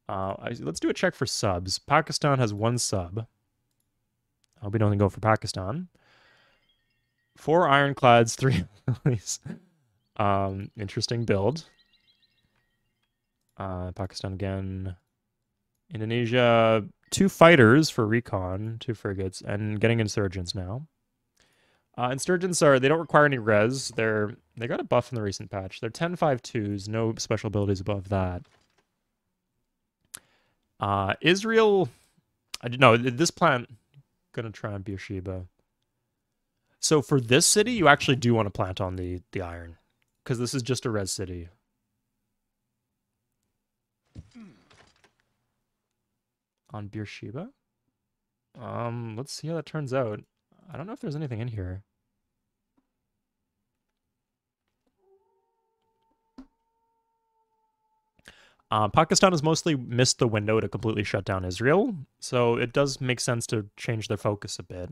Let's do a check for subs. Pakistan has 1 sub. I hope we don't go for Pakistan. 4 ironclads, 3 lilies. Interesting build. Pakistan again. Indonesia, 2 fighters for recon, 2 frigates, and getting insurgents now. Insurgents they don't require any res. They got a buff in the recent patch. They're 10.5.2s, no special abilities above that. Israel, this plant gonna try on Beersheba. So for this city, you actually do want to plant on the iron, because this is just a res city. On Beersheba? Let's see how that turns out. I don't know if there's anything in here. Pakistan has mostly missed the window to completely shut down Israel, so it does make sense to change their focus a bit.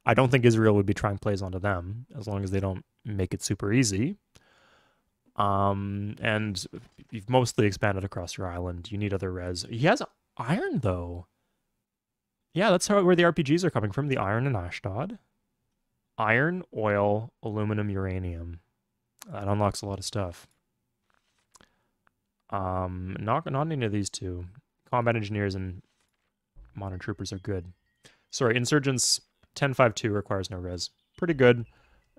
I don't think Israel would be trying plays onto them, as long as they don't make it super easy. And you've mostly expanded across your island. You need other res. He has iron, though. Yeah, that's where the RPGs are coming from. The iron in Ashdod. Iron, oil, aluminum, uranium. That unlocks a lot of stuff. Not any of these 2. Combat engineers and modern troopers are good. Sorry, insurgents 10.5.2 requires no res. Pretty good.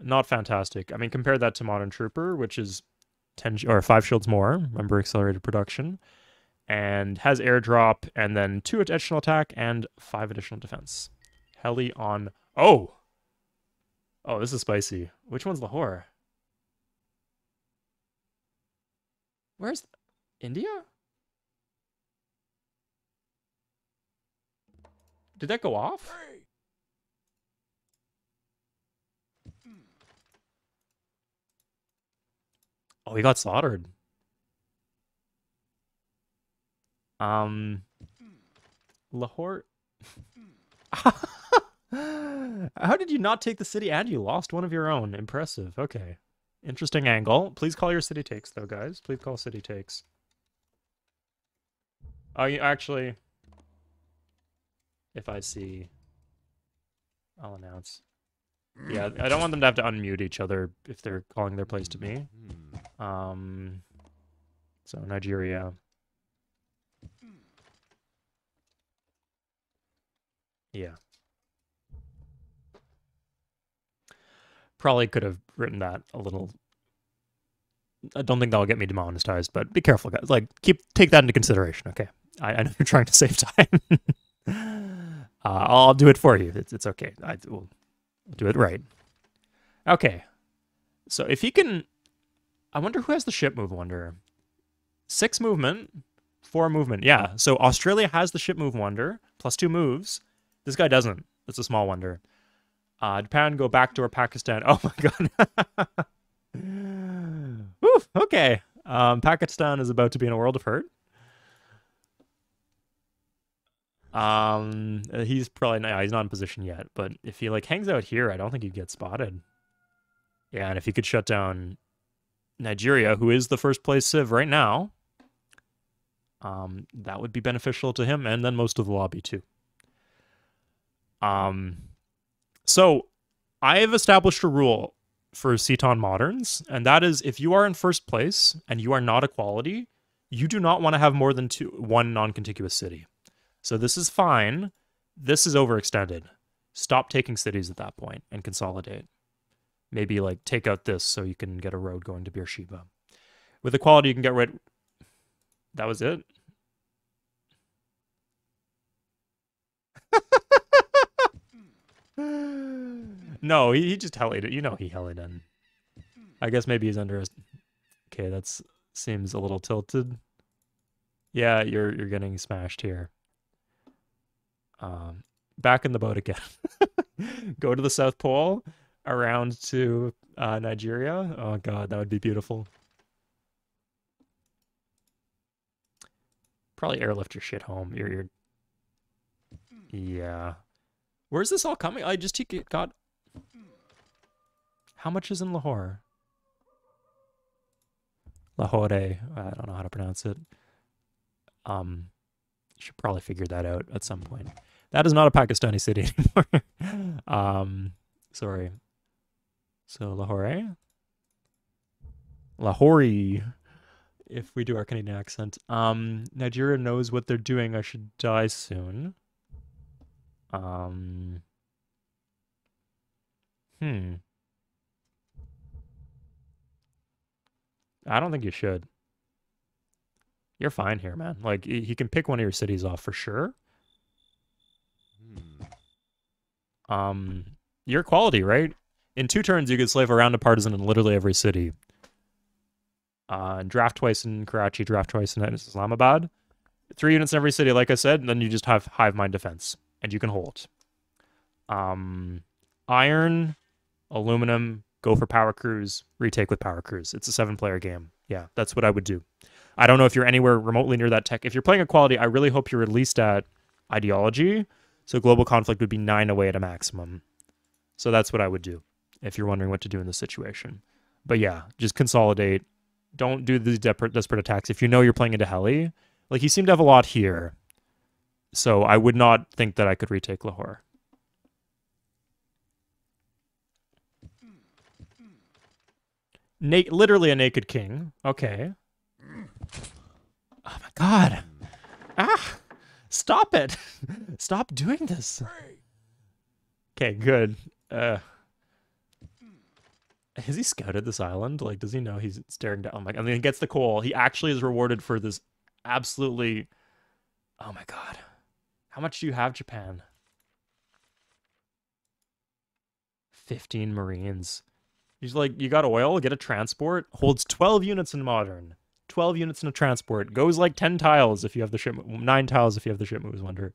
Not fantastic. I mean, compare that to modern trooper, which is 10 or 5 shields more. Remember accelerated production. And has airdrop, and then 2 additional attack and 5 additional defense. Heli on... Oh! Oh, this is spicy. Which one's Lahore? Where's... India? Did that go off? Oh, he got slaughtered. Lahore. How did you not take the city and you lost one of your own? Impressive. Okay. Interesting angle. Please call your city takes, though, guys. Please call city takes. Oh, you actually... If I see... I'll announce. Yeah, I don't want them to have to unmute each other if they're calling their plays to me. So, Nigeria. Yeah. Probably could have written that a little... I don't think that'll get me demonetized, but be careful, guys. Like, take that into consideration, okay? I know you're trying to save time. I'll do it for you. It's okay. We'll do it right. Okay. So if he can... I wonder who has the ship move wonder. 6 movement, 4 movement. Yeah, so Australia has the ship move wonder, plus 2 moves. This guy doesn't. It's a small wonder. Japan go backdoor Pakistan. Oh my god. Oof, okay. Pakistan is about to be in a world of hurt. He's probably not, he's not in position yet, but if he like hangs out here, I don't think he'd get spotted. Yeah, and if he could shut down Nigeria, who is the first place civ right now, That would be beneficial to him, and then most of the lobby too. So I have established a rule for Cton Moderns, and that is if you are in first place and you are not a quality, you do not want to have more than one non-contiguous city. So this is fine. This is overextended. Stop taking cities at that point and consolidate. Maybe like take out this so you can get a road going to Beersheba. With equality, you can get rid. That was it. No, he just hellied it. You know he hellied in. I guess maybe he's under. Okay, that seems a little tilted. Yeah, you're getting smashed here. Back in the boat again. Go to the South Pole, around to Nigeria. Oh god, that would be beautiful. Probably airlift your shit home. You're yeah. Where's this all coming? I just got. How much is in Lahore? Lahore. I don't know how to pronounce it. Should probably figure that out at some point. That is not a Pakistani city anymore. Sorry. So Lahore. Lahore. If we do our Canadian accent. Nigeria knows what they're doing. I should die soon. I don't think you should. You're fine here, man. Like, he can pick one of your cities off for sure. Your quality, right? In 2 turns, you could slave around a partisan in literally every city. Draft twice in Karachi, draft twice in Islamabad. 3 units in every city, like I said, and then you just have hive mind defense, and you can hold. Iron, aluminum, go for power crews, retake with power crews. It's a 7-player game. Yeah, that's what I would do. I don't know if you're anywhere remotely near that tech. If you're playing equality, I really hope you're at least at ideology. So global conflict would be 9 away at a maximum. So that's what I would do if you're wondering what to do in this situation. But yeah, just consolidate. Don't do the desperate attacks. If you know you're playing into heli, like, you seem to have a lot here. So I would not think that I could retake Lahore. Literally a naked king. Okay. Oh my god. Ah! Stop it! Stop doing this. Okay, good. Has he scouted this island? Like, does he know he's staring down? Oh my, I mean, he gets the coal. He actually is rewarded for this absolutely... Oh my god. How much do you have, Japan? 15 Marines. He's like, you got oil, get a transport. Holds 12 units in modern. 12 units in a transport. Goes like 10 tiles if you have the ship. 9 tiles if you have the ship moves wonder.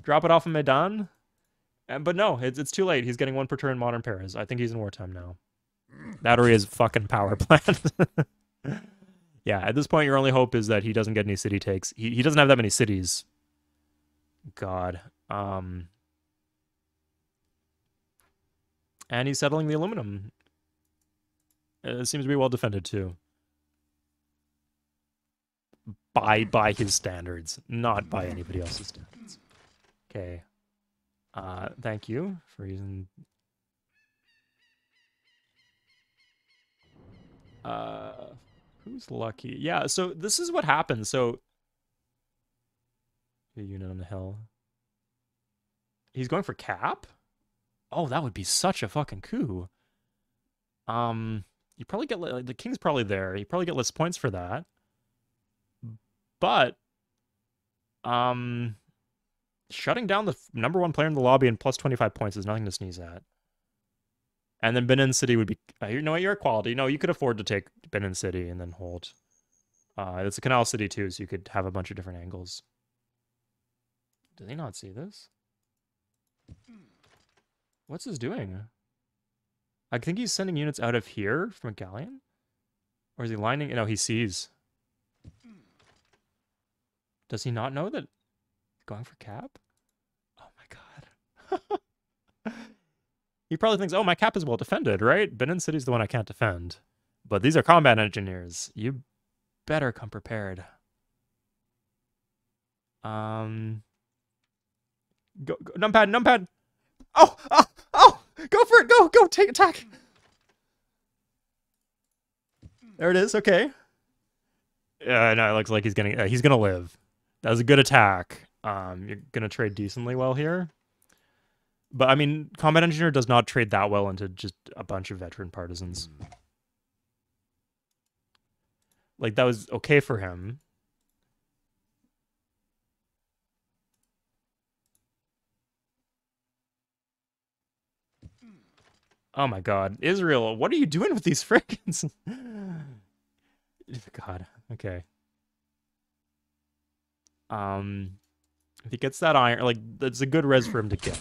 Drop it off in Medan. But no, it's too late. He's getting 1 per turn modern Paris. I think he's in wartime now. That or he has fucking power plant. Yeah, at this point, your only hope is that he doesn't get any city takes. He doesn't have that many cities. God. And he's settling the aluminum. It seems to be well defended too. By his standards, not by anybody else's standards. Okay. Thank you for using... Who's lucky? Yeah, so this is what happens. So... A unit on the hill. He's going for cap? Oh, that would be such a fucking coup. You probably get... Like, the king's probably there. You probably get less points for that. But... shutting down the #1 player in the lobby and plus 25 points is nothing to sneeze at. And then Benin City would be... you know what? You're equality. No, you could afford to take Benin City and then hold. It's a canal city too, so you could have a bunch of different angles. Did he not see this? What's this doing? I think he's sending units out of here from a galleon? Or is he lining... No, he sees. Does he not know that... Going for cap? Oh my god. He probably thinks, oh, my cap is well defended, right? Benin City's the one I can't defend. But these are combat engineers. You better come prepared. Go, numpad, numpad. Oh, oh, oh! Go for it! Go! Take attack! There it is. Okay. No, it looks like he's gonna live. That was a good attack. You're gonna trade decently well here. But I mean, combat engineer does not trade that well into just a bunch of veteran partisans. Like that was okay for him. Oh my god. Israel, what are you doing with these frickin'? God. Okay. If he gets that iron, like, that's a good res for him to get.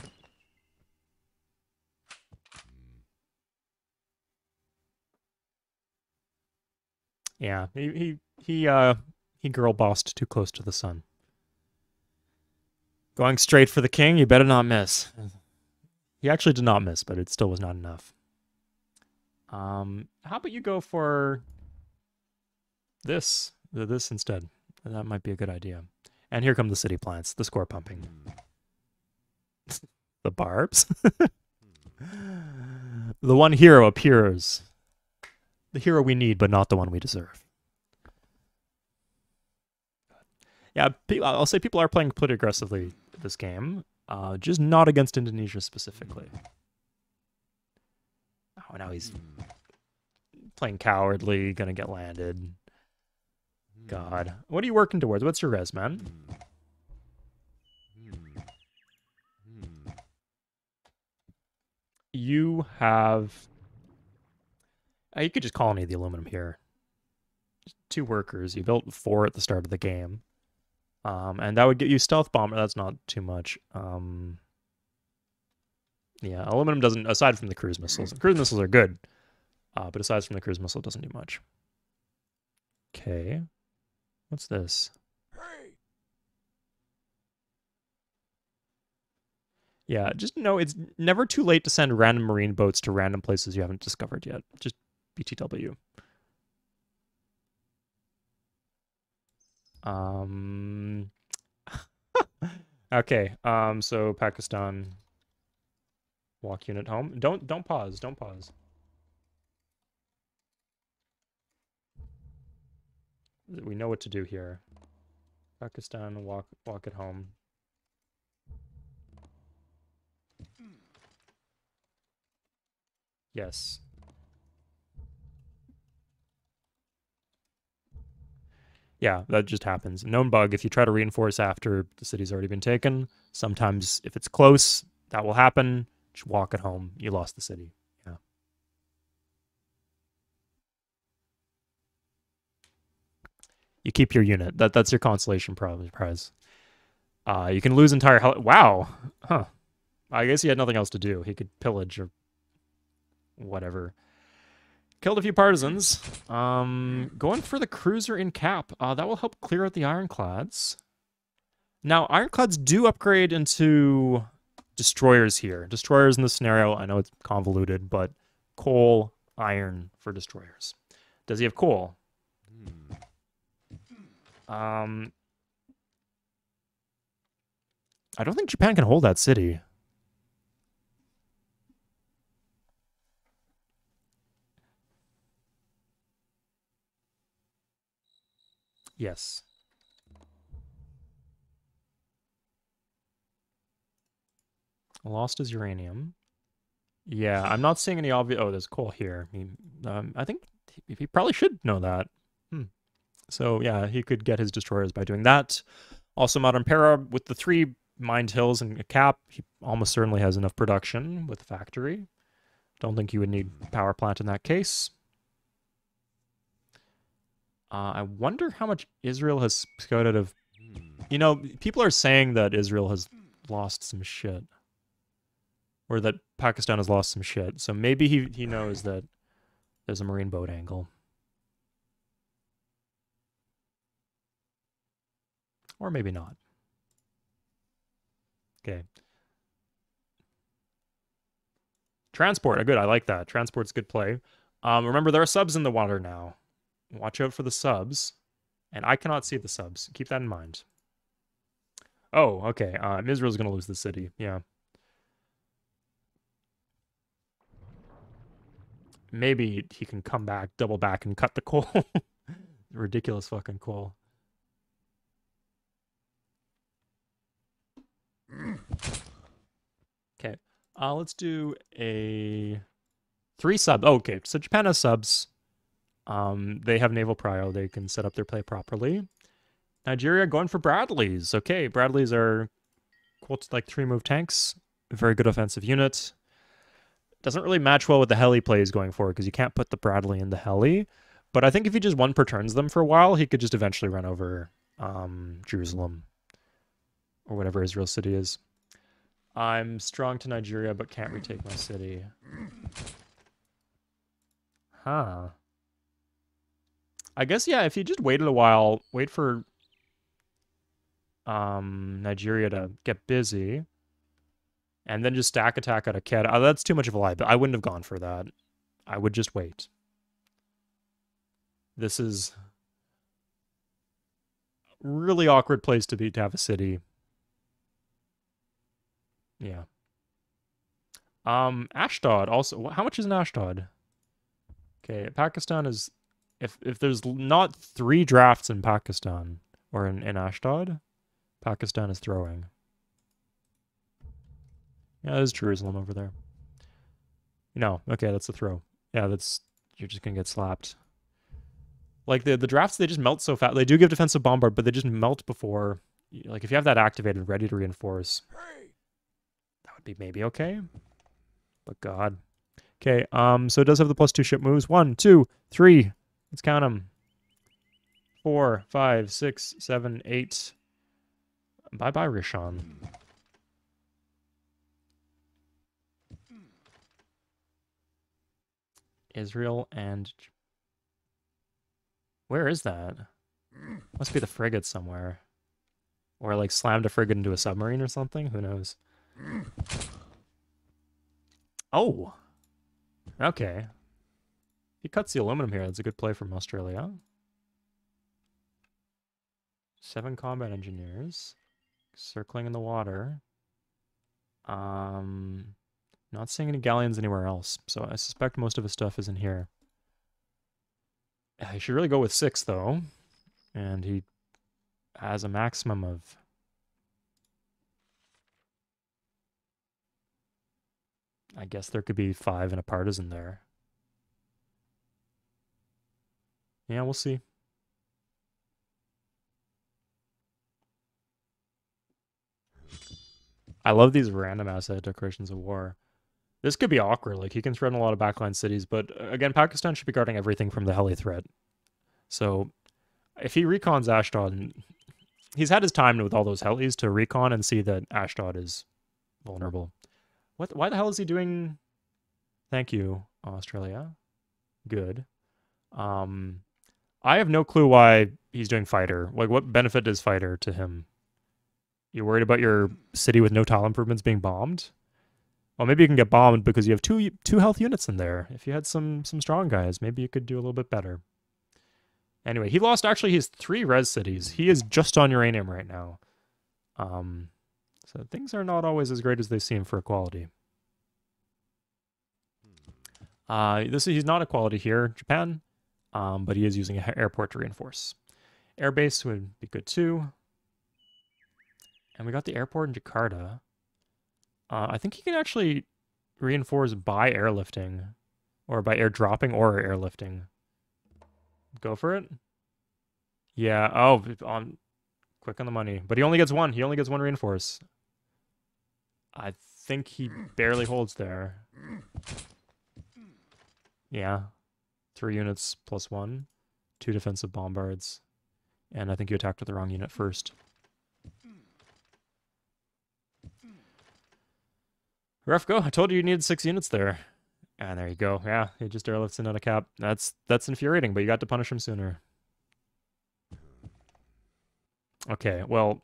Yeah, he girl bossed too close to the sun. Going straight for the king, you better not miss. He actually did not miss, but it still was not enough. How about you go for this instead? That might be a good idea. And here come the city plants, the score pumping. The barbs? The one hero appears. The hero we need, but not the one we deserve. Yeah, I'll say people are playing pretty aggressively this game. Just not against Indonesia specifically. Oh, now he's playing cowardly, gonna get landed. God. What are you working towards? What's your res, man? You have... you could just colony the aluminum here. Just 2 workers. You built 4 at the start of the game. And that would get you stealth bomber. That's not too much. Yeah, aluminum doesn't, aside from the cruise missiles. Cruise missiles are good. But aside from the cruise missile, it doesn't do much. Okay. What's this? Yeah, just know it's never too late to send random marine boats to random places you haven't discovered yet. Just BTW. Okay, so Pakistan walk unit home. Don't pause. Don't pause. We know what to do here. Pakistan walk it home. Yes. Yeah, that just happens. Known bug, if you try to reinforce after the city's already been taken, sometimes if it's close, that will happen. Just walk it home. You lost the city. Yeah. You keep your unit. That's your consolation prize. You can lose entire wow. Huh. I guess he had nothing else to do. He could pillage or whatever. Killed a few partisans. Going for the cruiser in cap. That will help clear out the ironclads. Now, ironclads do upgrade into destroyers here. Destroyers in this scenario, I know it's convoluted, but coal, iron for destroyers. Does he have coal? I don't think Japan can hold that city. Yes. Lost his uranium. Yeah, I'm not seeing any obvious... Oh, there's coal here. I think he probably should know that. So, yeah, he could get his destroyers by doing that. Also, Modern Para, with the 3 mined hills and a cap, he almost certainly has enough production with the factory. Don't think you would need power plant in that case. I wonder how much Israel has scouted of... You know, people are saying that Israel has lost some shit. Or that Pakistan has lost some shit. So maybe he knows that there's a marine boat angle. Or maybe not. Okay. Transport, good. I like that. Transport's good play. Remember, there are subs in the water now. Watch out for the subs. And I cannot see the subs. Keep that in mind. Oh, okay. Israel's gonna lose the city. Yeah. Maybe he can come back, double back, and cut the coal. Ridiculous fucking coal. Okay. Let's do a 3 sub. Oh, okay, so Japan has subs. They have naval prio. They can set up their play properly. Nigeria going for Bradleys. Okay, Bradleys are quote like 3-move tanks. Very good offensive unit. Doesn't really match well with the heli plays going forward because you can't put the Bradley in the heli. But I think if he just one per turns them for a while, he could just eventually run over Jerusalem or whatever Israel's city is. I'm strong to Nigeria, but can't retake my city. Huh. I guess, yeah, if you just waited a while, wait for Nigeria to get busy, and then just stack attack out of Cton. Oh, that's too much of a lie, but I wouldn't have gone for that. I would just wait. This is a really awkward place to be to have a city. Yeah. Ashdod also. How much is an Ashdod? Okay, Pakistan is if there's not 3 drafts in Pakistan or in Ashdod, Pakistan is throwing. Yeah, there's Jerusalem over there. No, okay, that's the throw. Yeah, that's you're just gonna get slapped. Like the drafts, they just melt so fast. They do give defensive bombard, but they just melt before. Like if you have that activated, ready to reinforce, that would be maybe okay. But God. Okay, so it does have the +2 ship moves. 1, 2, 3. Let's count them. 4, 5, 6, 7, 8. Bye-bye, Rishon. Israel and... Where is that? Must be the frigate somewhere. Or like slammed a frigate into a submarine or something? Who knows? Oh! Okay. He cuts the aluminum here. That's a good play from Australia. 7 combat engineers. Circling in the water. Not seeing any galleons anywhere else, so I suspect most of his stuff is in here. He should really go with 6, though. And he has a maximum of... I guess there could be 5 and a partisan there. Yeah, we'll see. I love these random asset declarations of war. This could be awkward. Like, he can threaten a lot of backline cities, but again, Pakistan should be guarding everything from the heli threat. So, if he recons Ashdod, he's had his time with all those helis to recon and see that Ashdod is vulnerable. What? Why the hell is he doing... Thank you, Australia. Good. I have no clue why he's doing fighter. Like, what benefit is fighter to him? You're worried about your city with no tile improvements being bombed? Well, maybe you can get bombed because you have two health units in there. If you had some strong guys, maybe you could do a little bit better. Anyway, he lost actually his 3 res cities. He is just on uranium right now. So things are not always as great as they seem for equality. He's not equality here, Japan, but he is using an airport to reinforce. Airbase would be good too. And we got the airport in Jakarta. I think he can actually reinforce by airlifting, or by airdropping or airlifting. Go for it. Yeah. Oh, quick on the money. But he only gets 1. He only gets 1 reinforce. I think he barely holds there. Yeah. 3 units plus 1. 2 defensive bombards. And I think you attacked with the wrong unit first. Ref, go. I told you needed 6 units there. And there you go. Yeah, he just airlifts in out of cap. That's infuriating, but you got to punish him sooner. Okay, well...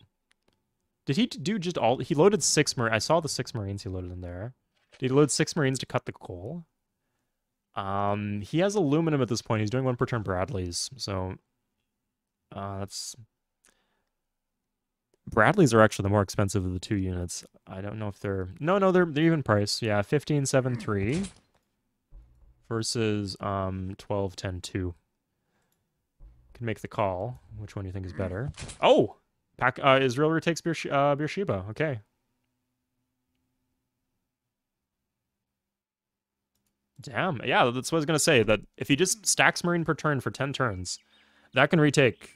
Did he do just all... He loaded 6 Marines. I saw the 6 Marines he loaded in there. Did he load 6 Marines to cut the coal? He has aluminum at this point. He's doing 1 per turn Bradleys, so... that's... Bradleys are actually the more expensive of the two units. I don't know if they're... No, they're even price. Yeah, 15.73 versus 12.10.2. Can make the call. Which one do you think is better? Oh! Israel retakes Beersheba. Okay. Damn. Yeah, that's what I was going to say. That if he just stacks Marine per turn for 10 turns, that can retake...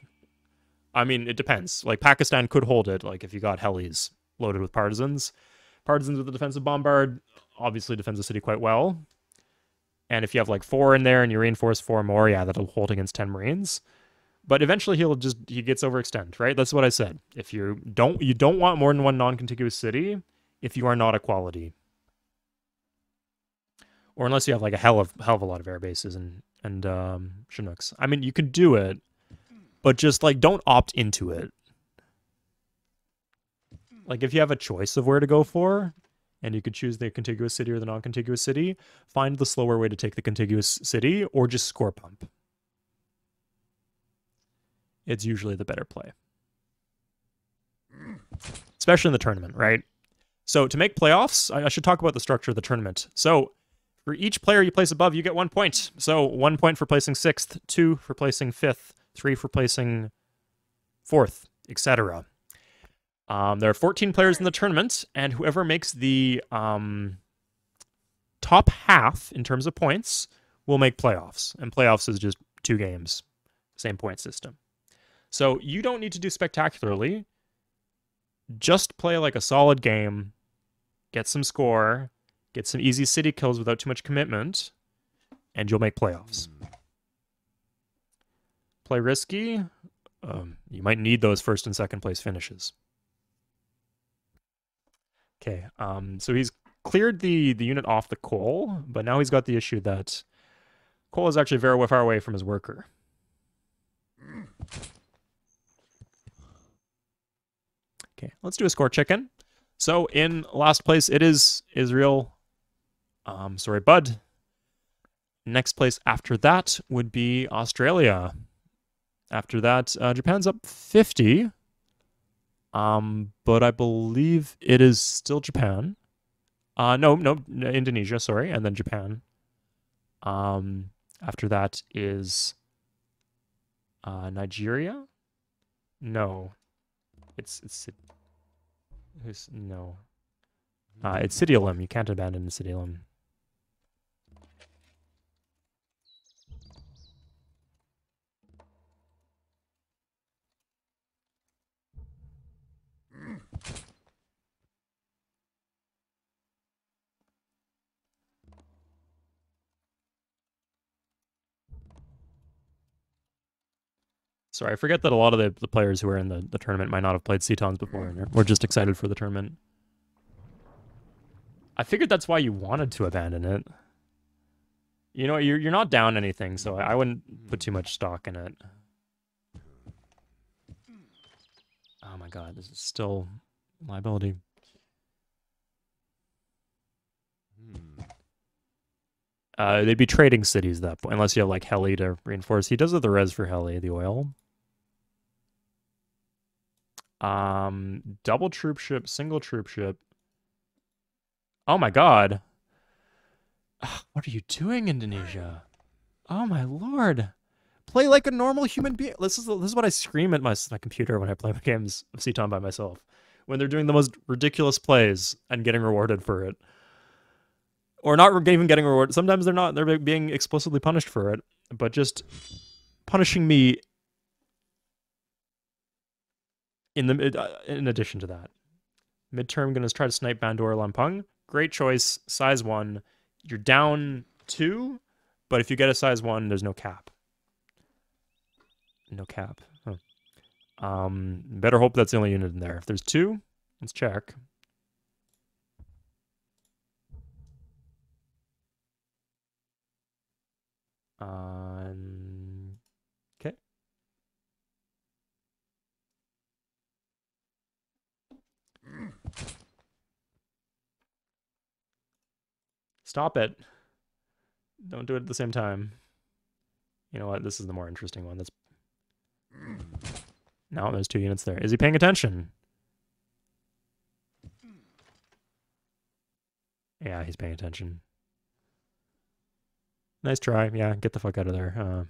I mean, it depends. Like, Pakistan could hold it, like, if you got helis loaded with partisans. Partisans with the defensive bombard obviously defends the city quite well. And if you have, like, 4 in there and you reinforce 4 more, yeah, that'll hold against 10 Marines. But eventually he gets overextend, right? That's what I said. If you don't want more than one non-contiguous city if you are not a quality. Or unless you have, like, a hell of a lot of air bases and Chinooks. I mean, you can do it. But just, like, don't opt into it. Like, if you have a choice of where to go for, and you could choose the contiguous city or the non-contiguous city, find the slower way to take the contiguous city, or just score pump. It's usually the better play. Especially in the tournament, right? So, to make playoffs, I should talk about the structure of the tournament. So, for each player you place above, you get 1 point. So, 1 point for placing 6th, 2 for placing 5th, 3 for placing 4th, etc. There are 14 players in the tournament, and whoever makes the top half in terms of points will make playoffs. And playoffs is just 2 games, same point system. So you don't need to do spectacularly. Just play like a solid game, get some score, get some easy city kills without too much commitment, and you'll make playoffs. Play risky. You might need those 1st and 2nd place finishes. Okay, so he's cleared the unit off the coal, but now he's got the issue that coal is actually very far away from his worker. Okay, let's do a score chicken. So in last place, it is Israel. Sorry, Bud. Next place after that would be Australia. After that, Japan's up 50. But I believe it is still Japan. No, Indonesia, sorry, and then Japan. After that is Nigeria? No. It's no. It's City Lim. You can't abandon the City Lim. Sorry, I forget that a lot of the players who are in the tournament might not have played Ctons before and we're just excited for the tournament. I figured that's why you wanted to abandon it. You know, you're not down anything, so I wouldn't put too much stock in it. Oh my god, this is still liability. They'd be trading cities at that point, unless you have like heli to reinforce. He does have the res for heli, the oil. Double troop ship, single troop ship. Oh my god. What are you doing, Indonesia? Oh my lord. Play like a normal human being. This is what I scream at my computer when I play games of Cton by myself. When they're doing the most ridiculous plays and getting rewarded for it. Or not even getting rewarded. Sometimes they're not. They're being explicitly punished for it. But just punishing me in addition to that. Midterm gonna try to snipe Bandor Lampung. Great choice. Size 1. You're down 2, but if you get a size 1, there's no cap. No cap. Huh. Better hope that's the only unit in there. If there's 2, let's check. Okay. Stop it. Don't do it at the same time. You know what? This is the more interesting one. No, there's 2 units there. Is he paying attention? Yeah, he's paying attention. Nice try. Yeah, get the fuck out of there.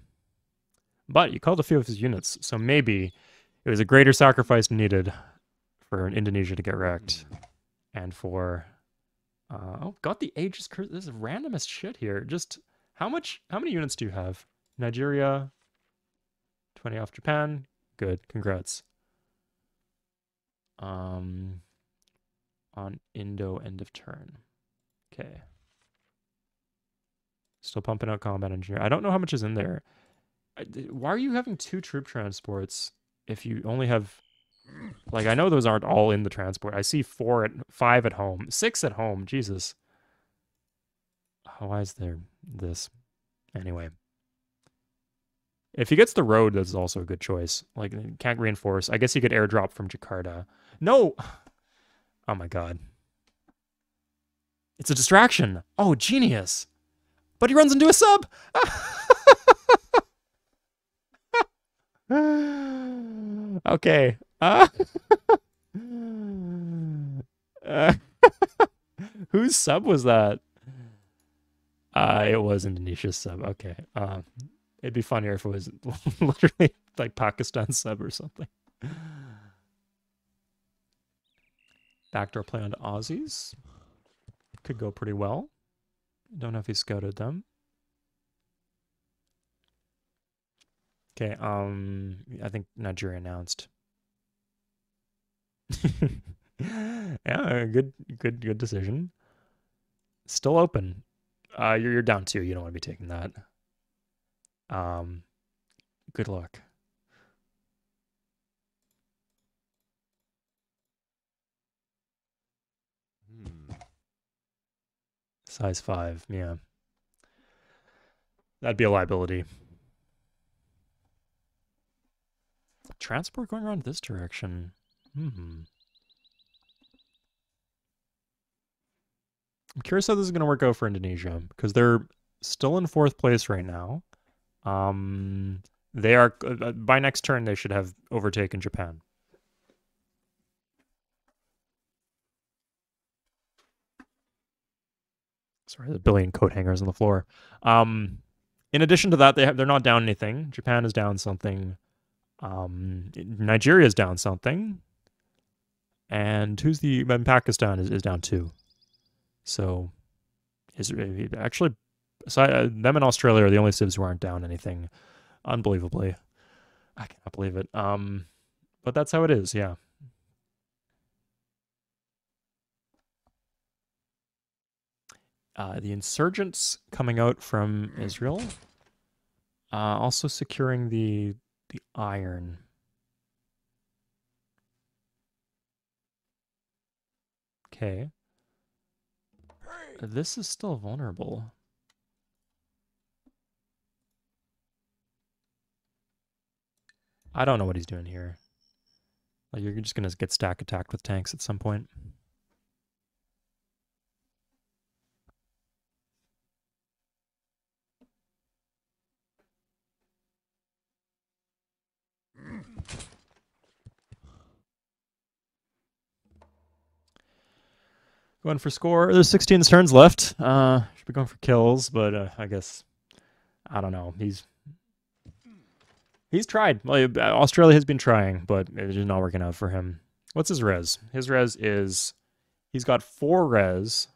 But you called a few of his units, so maybe it was a greater sacrifice needed for Indonesia to get wrecked. And for... oh, got the Aegis Curse. This is randomest shit here. Just, how many units do you have? Nigeria, 20 off Japan. Good, congrats. On Indo, end of turn. Okay. Still pumping out combat engineer. I don't know how much is in there. Why are you having 2 troop transports if you only have... Like, I know those aren't all in the transport. I see 5 at home. 6 at home. Jesus. Oh, why is there this? Anyway. If he gets the road, that's also a good choice. Like, can't reinforce. I guess he could airdrop from Jakarta. No! Oh my god. It's a distraction. Oh, genius. But he runs into a sub! Okay. Whose sub was that? It was Indonesia's sub. Okay. It'd be funnier if it was literally like Pakistan's sub or something. Backdoor play onto Aussies. Could go pretty well. Don't know if he scouted them. Okay, I think Nigeria announced. Yeah, good decision. Still open. You're down 2. You don't want to be taking that. Good luck. Size 5, yeah. That'd be a liability. Transport going around this direction. I'm curious how this is going to work out for Indonesia, because they're still in 4th place right now. They are, by next turn, they should have overtaken Japan. Sorry, the billion coat hangers on the floor. In addition to that, they're not down anything. Japan is down something. Nigeria is down something. And Pakistan is down 2. So, actually, them and Australia are the only civs who aren't down anything. Unbelievably. I cannot believe it. But that's how it is, yeah. The insurgents coming out from Israel. Also securing the iron. Okay. This is still vulnerable. I don't know what he's doing here. Like, you're just gonna get stack attacked with tanks at some point. Going for score. There's 16 turns left. Should be going for kills, but I guess, I don't know. He's tried. Well, Australia has been trying, but it's just not working out for him. What's his res? His res is, he's got 4 res.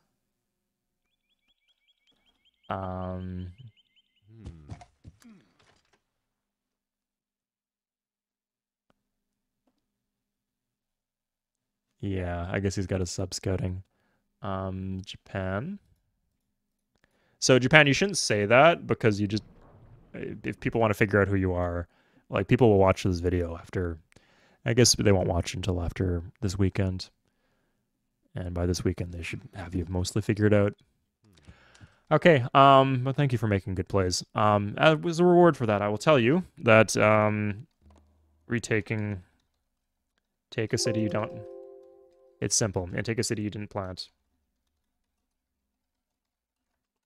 Yeah, I guess he's got a sub scouting. Japan. So Japan, you shouldn't say that, because you just, if people want to figure out who you are, like, people will watch this video after, I guess they won't watch until after this weekend. And by this weekend, they should have you mostly figured out. Okay, well, thank you for making good plays. As a reward for that, I will tell you that, retaking, take a city you don't, it's simple, and take a city you didn't plant.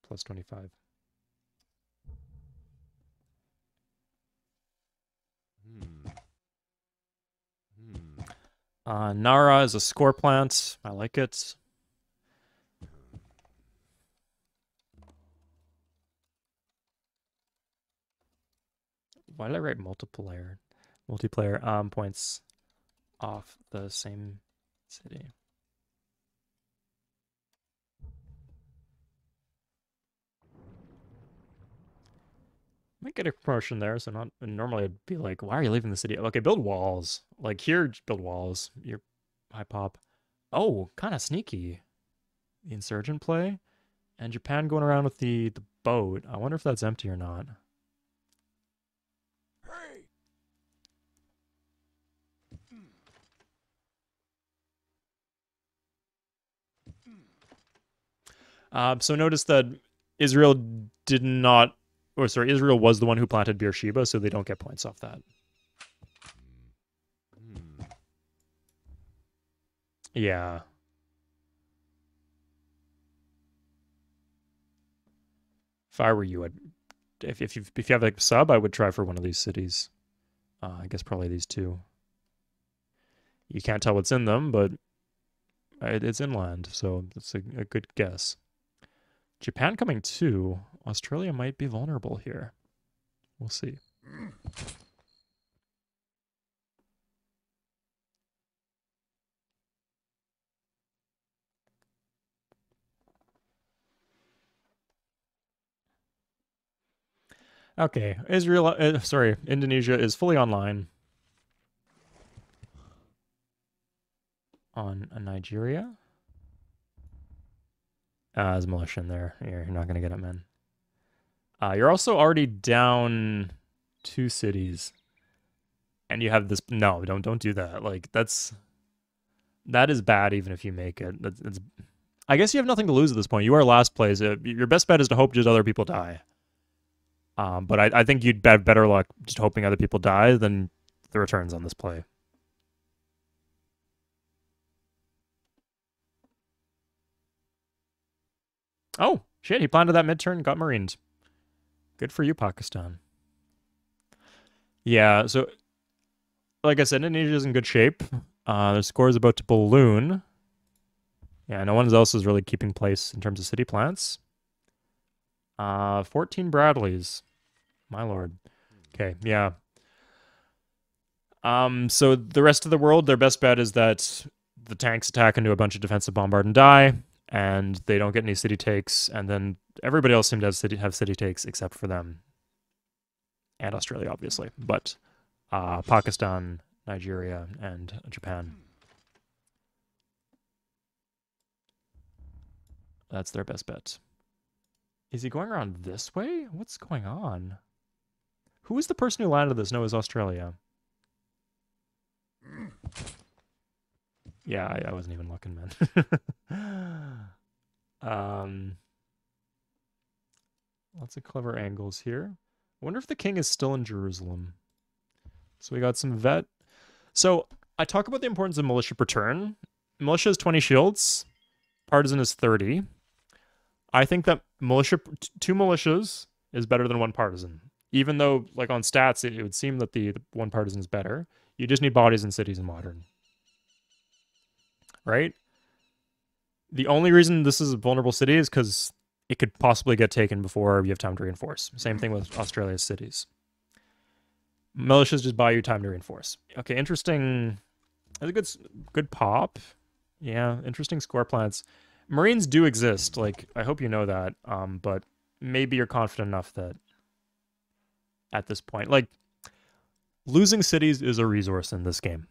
Plus 25. Nara is a score plant. I like it. Why did I write multiplayer? Points off the same city. Might get a promotion there, so not normally I'd be like, why are you leaving the city? Okay, build walls. Like here, just build walls. You're high pop. Oh, kind of sneaky. The insurgent play. And Japan going around with the boat. I wonder if that's empty or not. So notice that Israel did not, or sorry, Israel was the one who planted Beersheba, so they don't get points off that. Yeah. If I were you, if you have a sub, I would try for one of these cities. I guess probably these two. You can't tell what's in them, but it's inland, so that's a good guess. Japan coming too. Australia might be vulnerable here. We'll see. Okay, Indonesia is fully online. On Nigeria? There's militia in there. You're not gonna get it, man. You're also already down 2 cities. And you have this. No, don't do that. Like, that is bad even if you make it. I guess you have nothing to lose at this point. You are last place. Your best bet is to hope just other people die. But I think you'd have better luck just hoping other people die than the returns on this play. Oh, shit, he planted that mid-turn, got marined. Good for you, Pakistan. Yeah, so, like I said, Indonesia's in good shape. Their score is about to balloon. Yeah, no one else is really keeping place in terms of city plants. 14 Bradleys. My lord. Okay, yeah. So the rest of the world, their best bet is that the tanks attack into a bunch of defensive bombard and die, and they don't get any city takes, and then everybody else seemed to have city takes except for them. And Australia, obviously. But Pakistan, Nigeria, and Japan. That's their best bet. Is he going around this way? What's going on? Who is the person who landed this? No, it was Australia. Yeah, I wasn't even looking, man. Lots of clever angles here. I wonder if the king is still in Jerusalem. So we got some vet. So I talk about the importance of militia per turn. Militia is 20 shields. Partisan is 30. I think that 2 militias is better than 1 partisan. Even though, like, on stats, it would seem that the 1 partisan is better. You just need bodies in cities in modern. Right? The only reason this is a vulnerable city is because it could possibly get taken before you have time to reinforce. Same thing with Australia's cities. Militias just buy you time to reinforce. Okay, interesting. That's a good pop. Yeah, interesting score plants. Marines do exist. Like, I hope you know that. But maybe you're confident enough that at this point, like, losing cities is a resource in this game.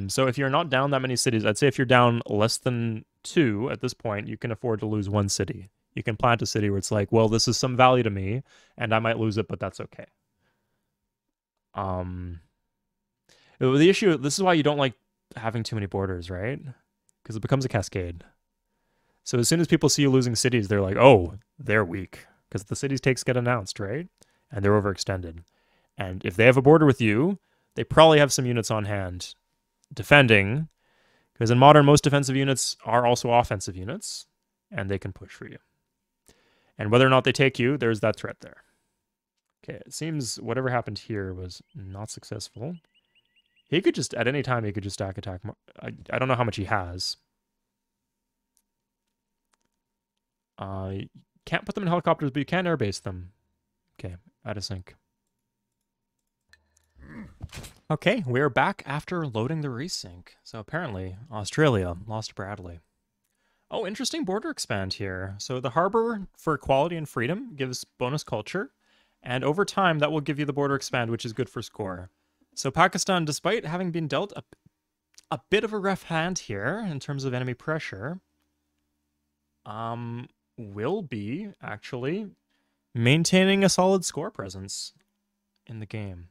So if you're not down that many cities, I'd say if you're down less than 2 at this point, you can afford to lose 1 city. You can plant a city where it's like, well, this is some value to me, and I might lose it, but that's okay. The issue, this is why you don't like having too many borders, right? Because it becomes a cascade. So as soon as people see you losing cities, they're like, oh, they're weak. Because the cities takes get announced, right? And they're overextended. And if they have a border with you, they probably have some units on hand defending. Because in modern, most defensive units are also offensive units. And they can push for you. And whether or not they take you, there's that threat there. Okay, it seems whatever happened here was not successful. He could just, at any time, he could just stack attack. I don't know how much he has. You can't put them in helicopters, but you can airbase them. Okay, out of sync. Okay, we're back after loading the resync. So apparently, Australia lost Bradley. Oh, interesting border expand here. So the harbor for equality and freedom gives bonus culture, and over time that will give you the border expand, which is good for score. So Pakistan, despite having been dealt a bit of a rough hand here in terms of enemy pressure, will be actually maintaining a solid score presence in the game.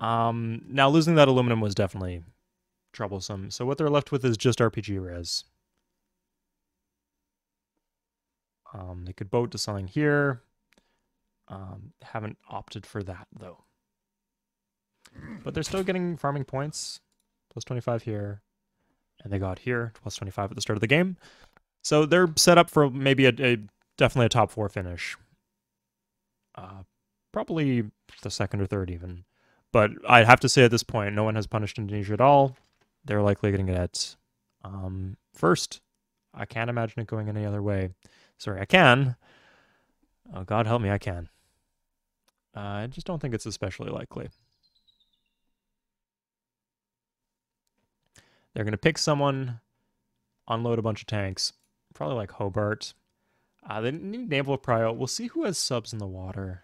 Now losing that aluminum was definitely troublesome. So what they're left with is just RPG res. They could boat to something here. Haven't opted for that though. But they're still getting farming points. Plus 25 here. And they got here, plus 25 at the start of the game. So they're set up for maybe definitely a top 4 finish. Probably the second or third even. But I have to say at this point, no one has punished Indonesia at all. They're likely going to get first. I can't imagine it going any other way. Sorry, I can. Oh, God help me, I can. I just don't think it's especially likely. They're going to pick someone, unload a bunch of tanks. Probably like Hobart. They need naval prio. We'll see who has subs in the water.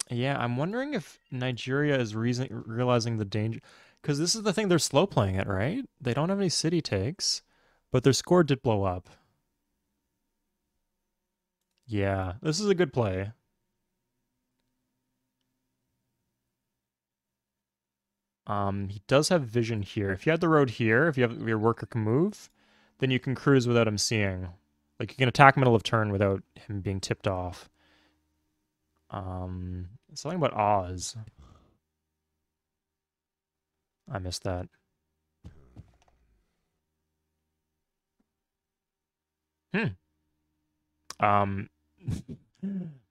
Yeah, I'm wondering if Nigeria is realizing the danger. Because this is the thing, they're slow playing it, right? They don't have any city takes, but their score did blow up. Yeah, this is a good play. He does have vision here. If you had the road here, if your worker can move, then you can cruise without him seeing. Like, you can attack middle of turn without him being tipped off. Something about Oz. I missed that.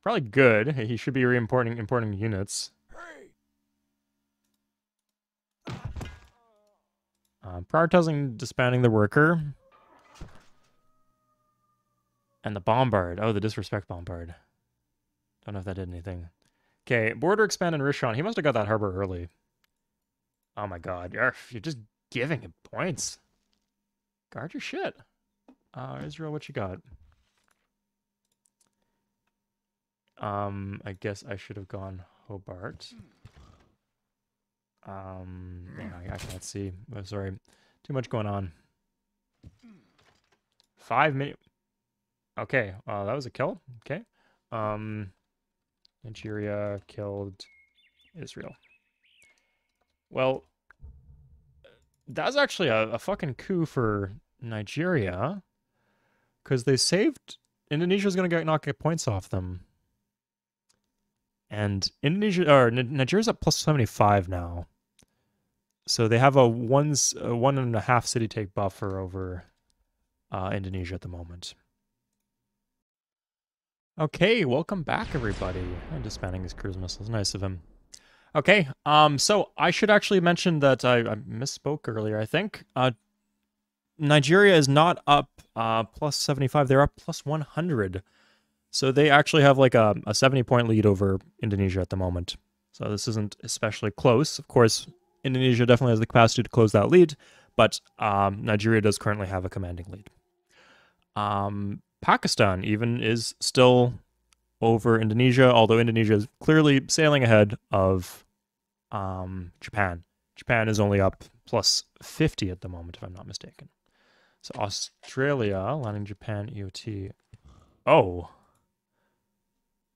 Probably good. He should be importing units. Prioritizing disbanding the worker. And the bombard. Oh, the disrespect bombard. Don't know if that did anything. Okay, border expand in Rishon. He must have got that harbor early. Oh my god. You're just giving him points. Guard your shit. Israel, what you got? I guess I should have gone Hobart. Yeah, I can't see. Oh, sorry. Too much going on. 5 minutes. Okay, that was a kill. Okay. Nigeria killed Israel. Well, that's actually a fucking coup for Nigeria. Because they saved... Indonesia's going to not get points off them. And Nigeria's at plus 75 now. So they have a 1.5 city take buffer over Indonesia at the moment. Okay, welcome back, everybody. I'm disbanding his cruise missiles. Nice of him. Okay, so I should actually mention that I misspoke earlier, I think. Nigeria is not up plus 75. They're up plus 100. So they actually have like a 70-point lead over Indonesia at the moment. So this isn't especially close. Of course, Indonesia definitely has the capacity to close that lead, but Nigeria does currently have a commanding lead. Pakistan even is still over Indonesia, although Indonesia is clearly sailing ahead of Japan. Japan is only up plus 50 at the moment, if I'm not mistaken. So Australia landing Japan EOT. Oh.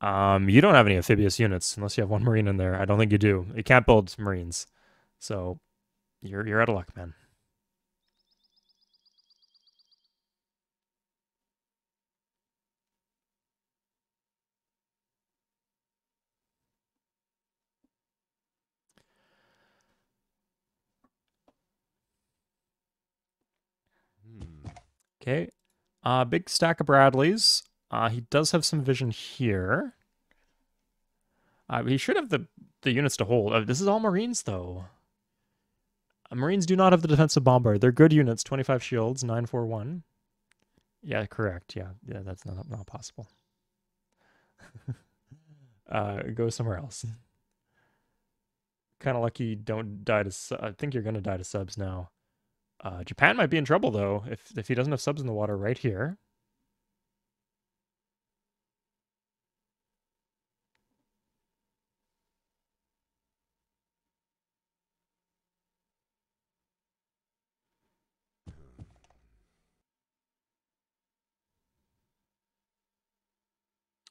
You don't have any amphibious units unless you have one marine in there. I don't think you do. You can't build marines. So you're out of luck, man. Okay. Big stack of Bradleys. He does have some vision here. He should have the units to hold. This is all Marines, though. Marines do not have the defensive bombard. They're good units. 25 shields, 941. Yeah, correct. Yeah, yeah, that's not possible. Go somewhere else. Kind of lucky you don't die to. I think you're gonna die to subs now. Japan might be in trouble though if he doesn't have subs in the water right here.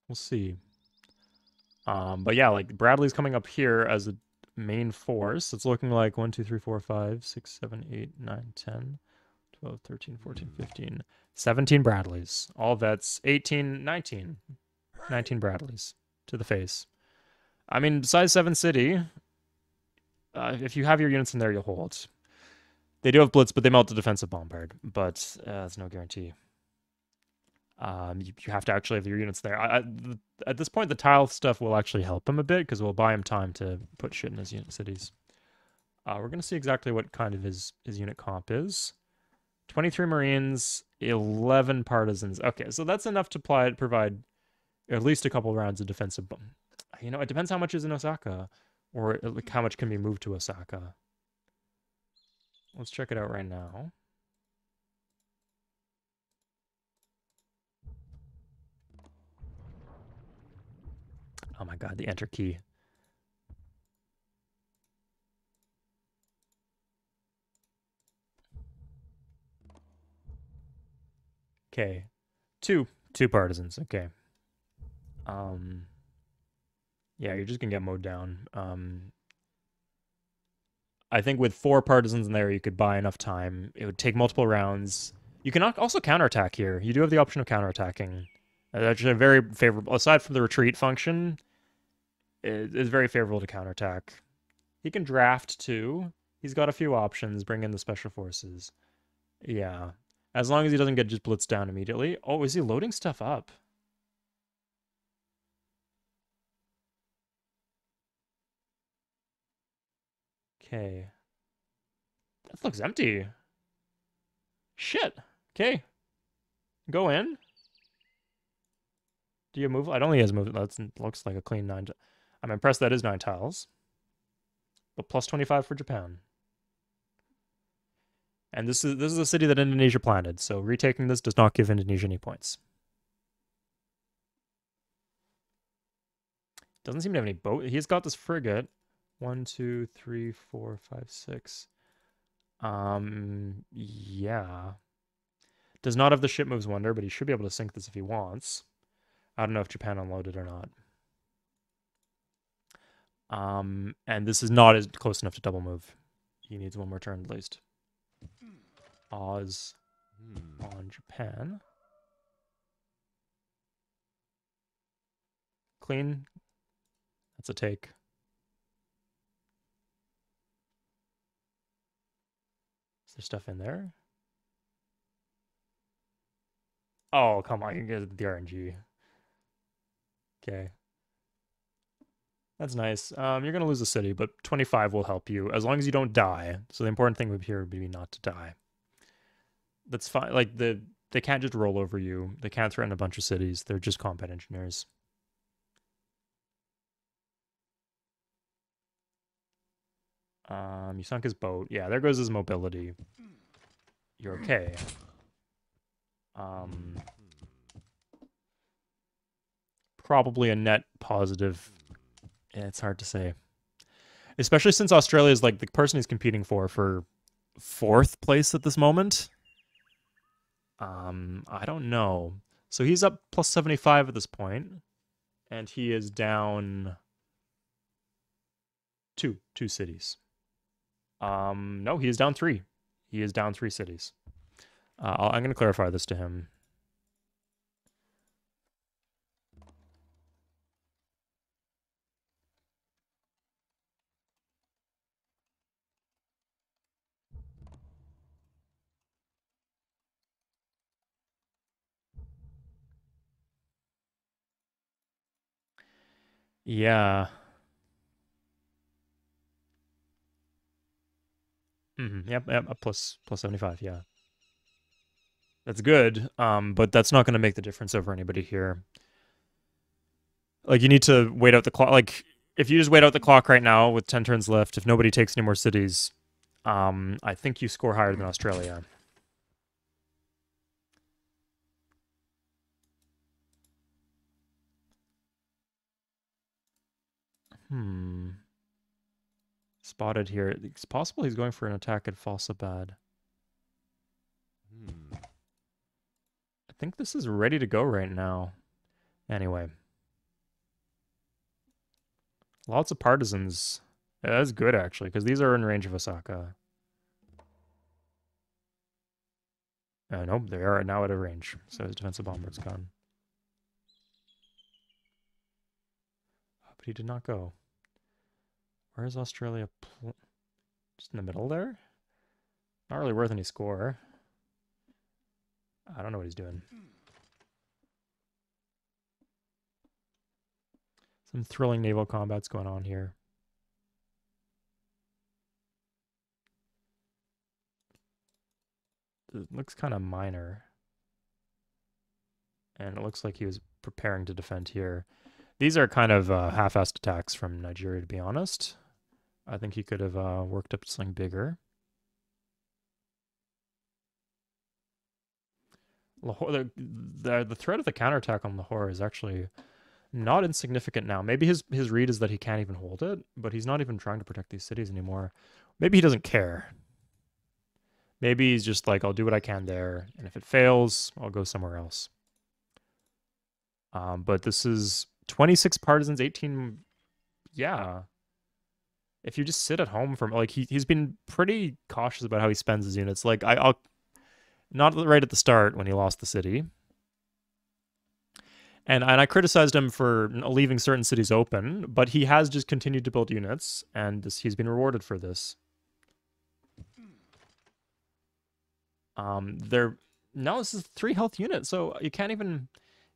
We'll see. But yeah, like Bradley's coming up here as a main force. It's looking like 1, 2, 3, 4, 5, 6, 7, 8, 9, 10, 12, 13, 14, 15, 17 Bradleys. All vets. 18, 19. 19 Bradleys to the face. I mean, size 7 city, if you have your units in there, you'll hold. They do have Blitz, but they melt the defensive bombard. But that's no guarantee. You have to actually have your units there. At this point, the tile stuff will actually help him a bit because we'll buy him time to put shit in his unit cities. We're going to see exactly what kind of his unit comp is. 23 Marines, 11 Partisans. Okay, so that's enough to provide at least a couple rounds of defensive. You know, it depends how much is in Osaka, or like how much can be moved to Osaka. Let's check it out right now. Oh my god, the enter key. Okay. Two partisans. Okay. Yeah, you're just gonna get mowed down. I think with 4 partisans in there, you could buy enough time. It would take multiple rounds. You can also counterattack here. You do have the option of counterattacking. That's actually very favorable. Aside from the retreat function, it's very favorable to counterattack. He can draft too. He's got a few options. Bring in the special forces. Yeah. As long as he doesn't get just blitzed down immediately. Oh, is he loading stuff up? Okay. That looks empty. Shit. Okay. Go in. Do you move? I don't think he has moved. That looks like a clean 9. I'm impressed that is 9 tiles. But plus 25 for Japan. And this is a city that Indonesia planted, so retaking this does not give Indonesia any points. Doesn't seem to have any boat. He's got this frigate. 1, 2, 3, 4, 5, 6. Yeah. Does not have the ship moves wonder, but he should be able to sink this if he wants. I don't know if Japan unloaded or not. And this is not as close enough to double move. He needs one more turn at least. Oz on Japan. Clean. That's a take. Is there stuff in there? Oh, come on. You can get the RNG. Okay. That's nice. You're going to lose the city, but 25 will help you as long as you don't die. So the important thing here would be not to die. That's fine. Like, they can't just roll over you. They can't threaten a bunch of cities. They're just combat engineers. You sunk his boat. Yeah, there goes his mobility. You're okay. Probably a net positive. Yeah, it's hard to say. Especially since Australia is like the person he's competing for 4th place at this moment. I don't know. So he's up plus 75 at this point, and he is down two cities. No, he is down 3. He is down 3 cities. I'm going to clarify this to him. Yeah. Yep, plus 75, yeah. That's good, but that's not going to make the difference over anybody here. Like, you need to wait out the clock. Like, if you just wait out the clock right now with 10 turns left, if nobody takes any more cities, I think you score higher than Australia. Spotted here. It's possible he's going for an attack at Falsabad. I think this is ready to go right now. Anyway. Lots of partisans. Yeah, that's good, actually, because these are in range of Osaka. Nope, they are now out of range. So his defensive bomber's gone. But he did not go. Where is Australia? Just in the middle there? Not really worth any score. I don't know what he's doing. Some thrilling naval combat's going on here. It looks kind of minor. And it looks like he was preparing to defend here. These are kind of half-assed attacks from Nigeria, to be honest. I think he could have worked up something bigger. Lahore, the threat of the counterattack on Lahore is actually not insignificant now. Maybe his read is that he can't even hold it, but he's not even trying to protect these cities anymore. Maybe he doesn't care. Maybe he's just like, I'll do what I can there, and if it fails, I'll go somewhere else. But this is 26 partisans, 18... Yeah. If you just sit at home from... Like, he's been pretty cautious about how he spends his units. Like, I'll... Not right at the start when he lost the city. And I criticized him for leaving certain cities open, but he has just continued to build units, and he's been rewarded for this. No, this is 3 health units, so you can't even...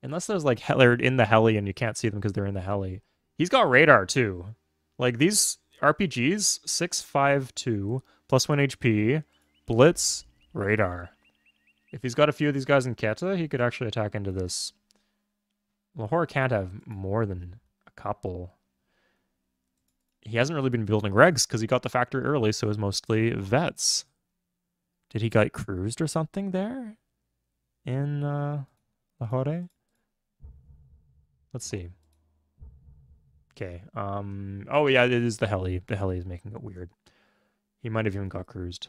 Unless there's, like, they're in the heli and you can't see them because they're in the heli. He's got radar, too. Like, these RPGs, 652, +1 HP, Blitz, radar. If he's got a few of these guys in Quetta, he could actually attack into this. Lahore can't have more than a couple. He hasn't really been building regs because he got the factory early, so it was mostly vets. Did he get cruised or something there? In Lahore? Let's see. Okay. Oh yeah, it is the heli. The heli is making it weird. He might have even got cruised.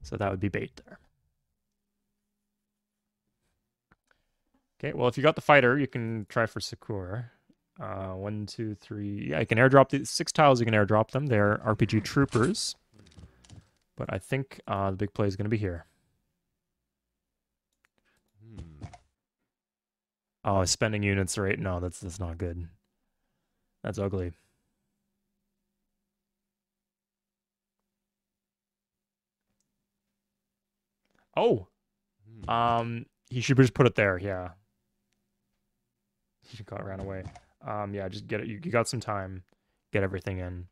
So that would be bait there. Okay, well, if you got the fighter, you can try for Secure. 1, 2, 3. Yeah, you can airdrop these 6 tiles. You can airdrop them. They're RPG troopers. But I think the big play is going to be here. Oh, spending units, right? No, that's not good. That's ugly. Oh! He should just put it there, yeah. He ran away. Yeah, just get it. You got some time. Get everything in.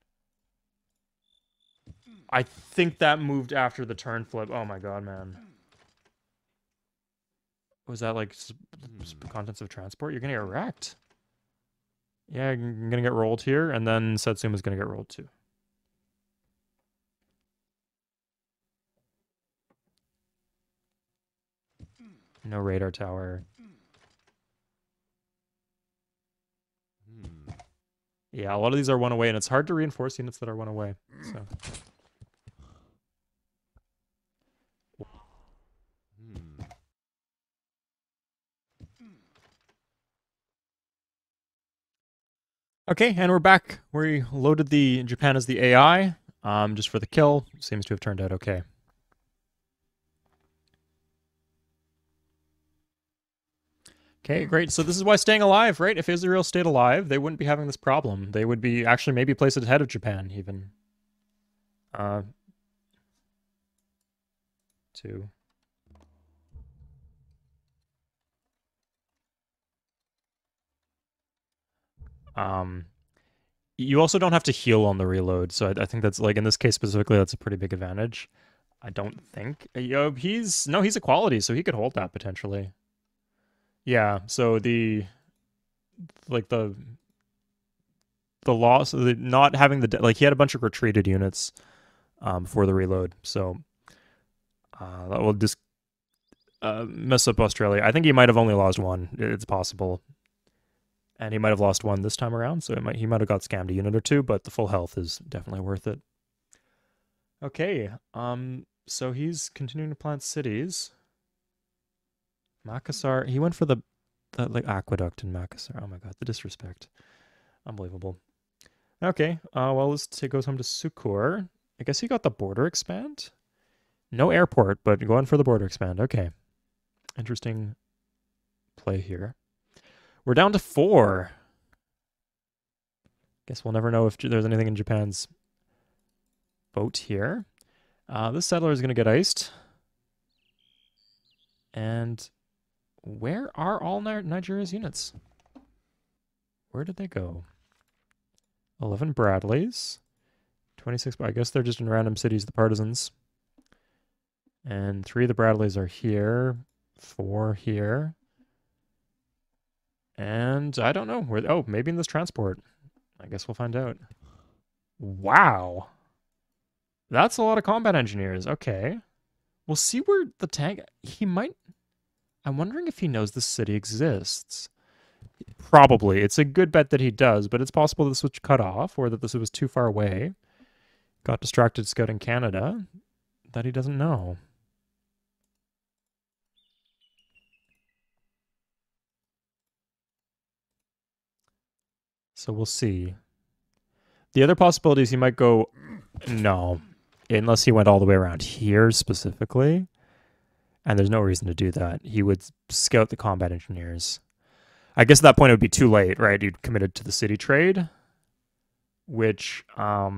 I think that moved after the turn flip. Oh my god, man. Was that like contents of transport? You're gonna get wrecked. Yeah, you're gonna get rolled here, and then Setsuma's gonna get rolled too. No radar tower. Yeah, a lot of these are 1 away, and it's hard to reinforce units that are 1 away. So. Okay, and we're back. We loaded the Japan as the AI, just for the kill. Seems to have turned out okay. Okay, great. So this is why staying alive, right? If Israel stayed alive, they wouldn't be having this problem. They would be actually maybe placed ahead of Japan, even. 2. You also don't have to heal on the reload, so I think that's, like, in this case specifically, that's a pretty big advantage. I don't think. He's equality, so he could hold that potentially. Yeah, so like the loss, the not having like he had a bunch of retreated units before the reload, so that will just mess up Australia. I think he might have only lost one. It's possible, and he might have lost one this time around. So he might have got scammed a unit or two, but the full health is definitely worth it. Okay, so he's continuing to plant cities. Makassar, he went for the like aqueduct in Makassar. Oh my god, the disrespect, unbelievable. Okay, well let's goes home to Sukur. I guess he got the border expand. No airport, but going for the border expand. Okay, interesting play here. We're down to 4. Guess we'll never know if there's anything in Japan's boat here. This settler is going to get iced. And where are all Nigeria's units? Where did they go? 11 Bradleys. 26, I guess they're just in random cities, the partisans. And 3 of the Bradleys are here. 4 here. And I don't know where. Oh, maybe in this transport. I guess we'll find out. Wow. That's a lot of combat engineers. Okay. We'll see where the tank... He might... I'm wondering if he knows this city exists. Probably. It's a good bet that he does, but it's possible this was cut off or that this was too far away. Got distracted scouting Canada. That he doesn't know. So we'll see. The other possibility is he might go... No. Unless he went all the way around here specifically. And there's no reason to do that. He would scout the combat engineers. I guess at that point it would be too late, right? He'd committed to the city trade. Which, I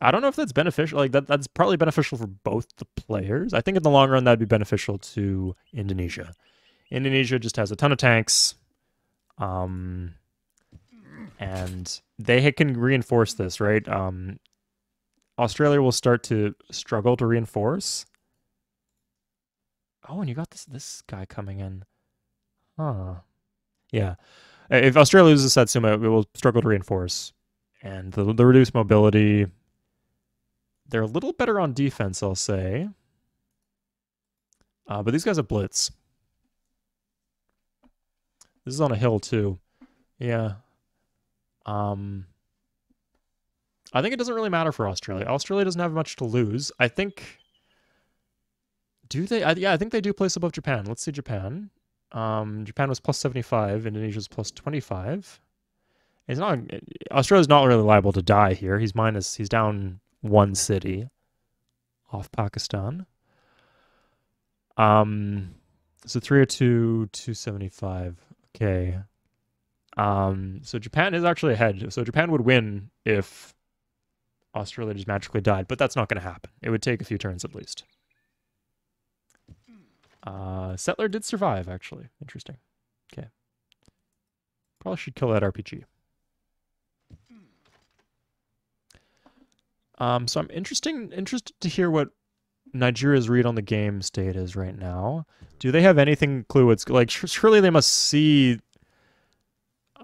don't know if that's beneficial. Like, that's probably beneficial for both the players. I think in the long run that'd be beneficial to Indonesia. Indonesia just has a ton of tanks. And they can reinforce this, right? Australia will start to struggle to reinforce. Oh, and you got this guy coming in. Huh. Yeah. If Australia loses Satsuma, it will struggle to reinforce. And the reduced mobility, they're a little better on defense, I'll say. But these guys have blitz. This is on a hill, too. Yeah. I think it doesn't really matter for Australia. Australia doesn't have much to lose. I think... Do they? Yeah, I think they do place above Japan. Let's see Japan. Japan was plus 75. Indonesia's plus 25. Australia's not really liable to die here. He's down 1 city off Pakistan. So 302, 275. Okay. So Japan is actually ahead. So Japan would win if Australia just magically died, but that's not going to happen. It would take a few turns at least. Settler did survive, actually. Interesting. Okay. Probably should kill that RPG. So I'm interested to hear what Nigeria's read on the game state is right now. Do they have anything clue what's like? Surely they must see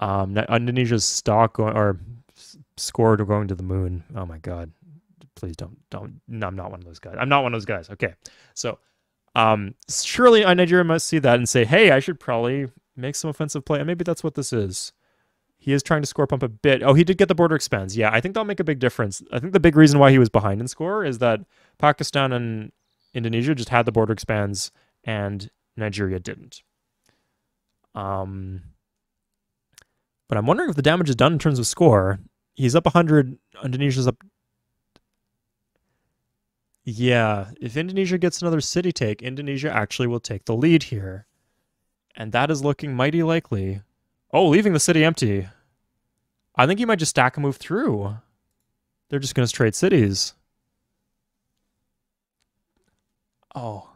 Indonesia's stock or score going to the moon. Oh my god! Please don't. No, I'm not one of those guys. I'm not one of those guys. Okay, so surely Nigeria must see that and say, hey, I should probably make some offensive play. And maybe that's what this is. He is trying to score pump a bit. Oh, he did get the border expands. Yeah, I think that'll make a big difference. I think the big reason why he was behind in score is that Pakistan and Indonesia just had the border expands and Nigeria didn't. But I'm wondering if the damage is done in terms of score. He's up 100. Indonesia's up. Yeah, if Indonesia gets another city take, Indonesia actually will take the lead here. And that is looking mighty likely. Oh, leaving the city empty. I think he might just stack and move through. They're just going to trade cities. Oh.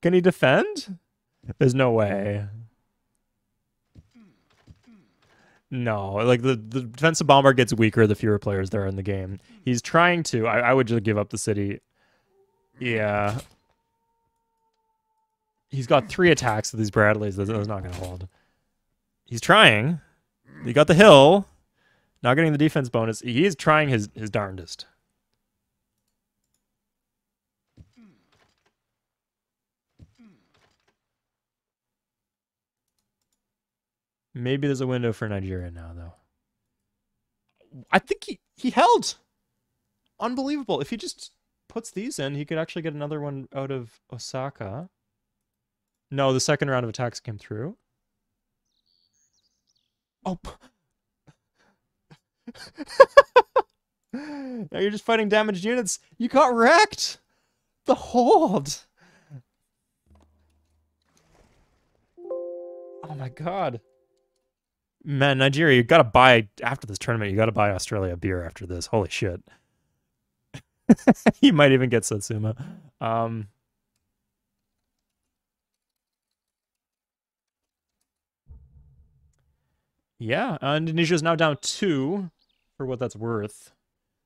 Can he defend? There's no way. No, like the defensive bomber gets weaker the fewer players there are in the game. He's trying to. I would just give up the city. Yeah. He's got 3 attacks with these Bradleys. That's not going to hold. He's trying. He got the hill. Not getting the defense bonus. He is trying his darndest. Maybe there's a window for Nigeria now, though. I think he held. Unbelievable. If he just puts these in, he could actually get another one out of Osaka. No, the second round of attacks came through. Oh. Now you're just fighting damaged units. You got wrecked. The hold. Oh my god. Man, Nigeria, you gotta buy, after this tournament, you gotta buy Australia a beer after this. Holy shit. You might even get Satsuma. Yeah, Indonesia's now down 2 for what that's worth.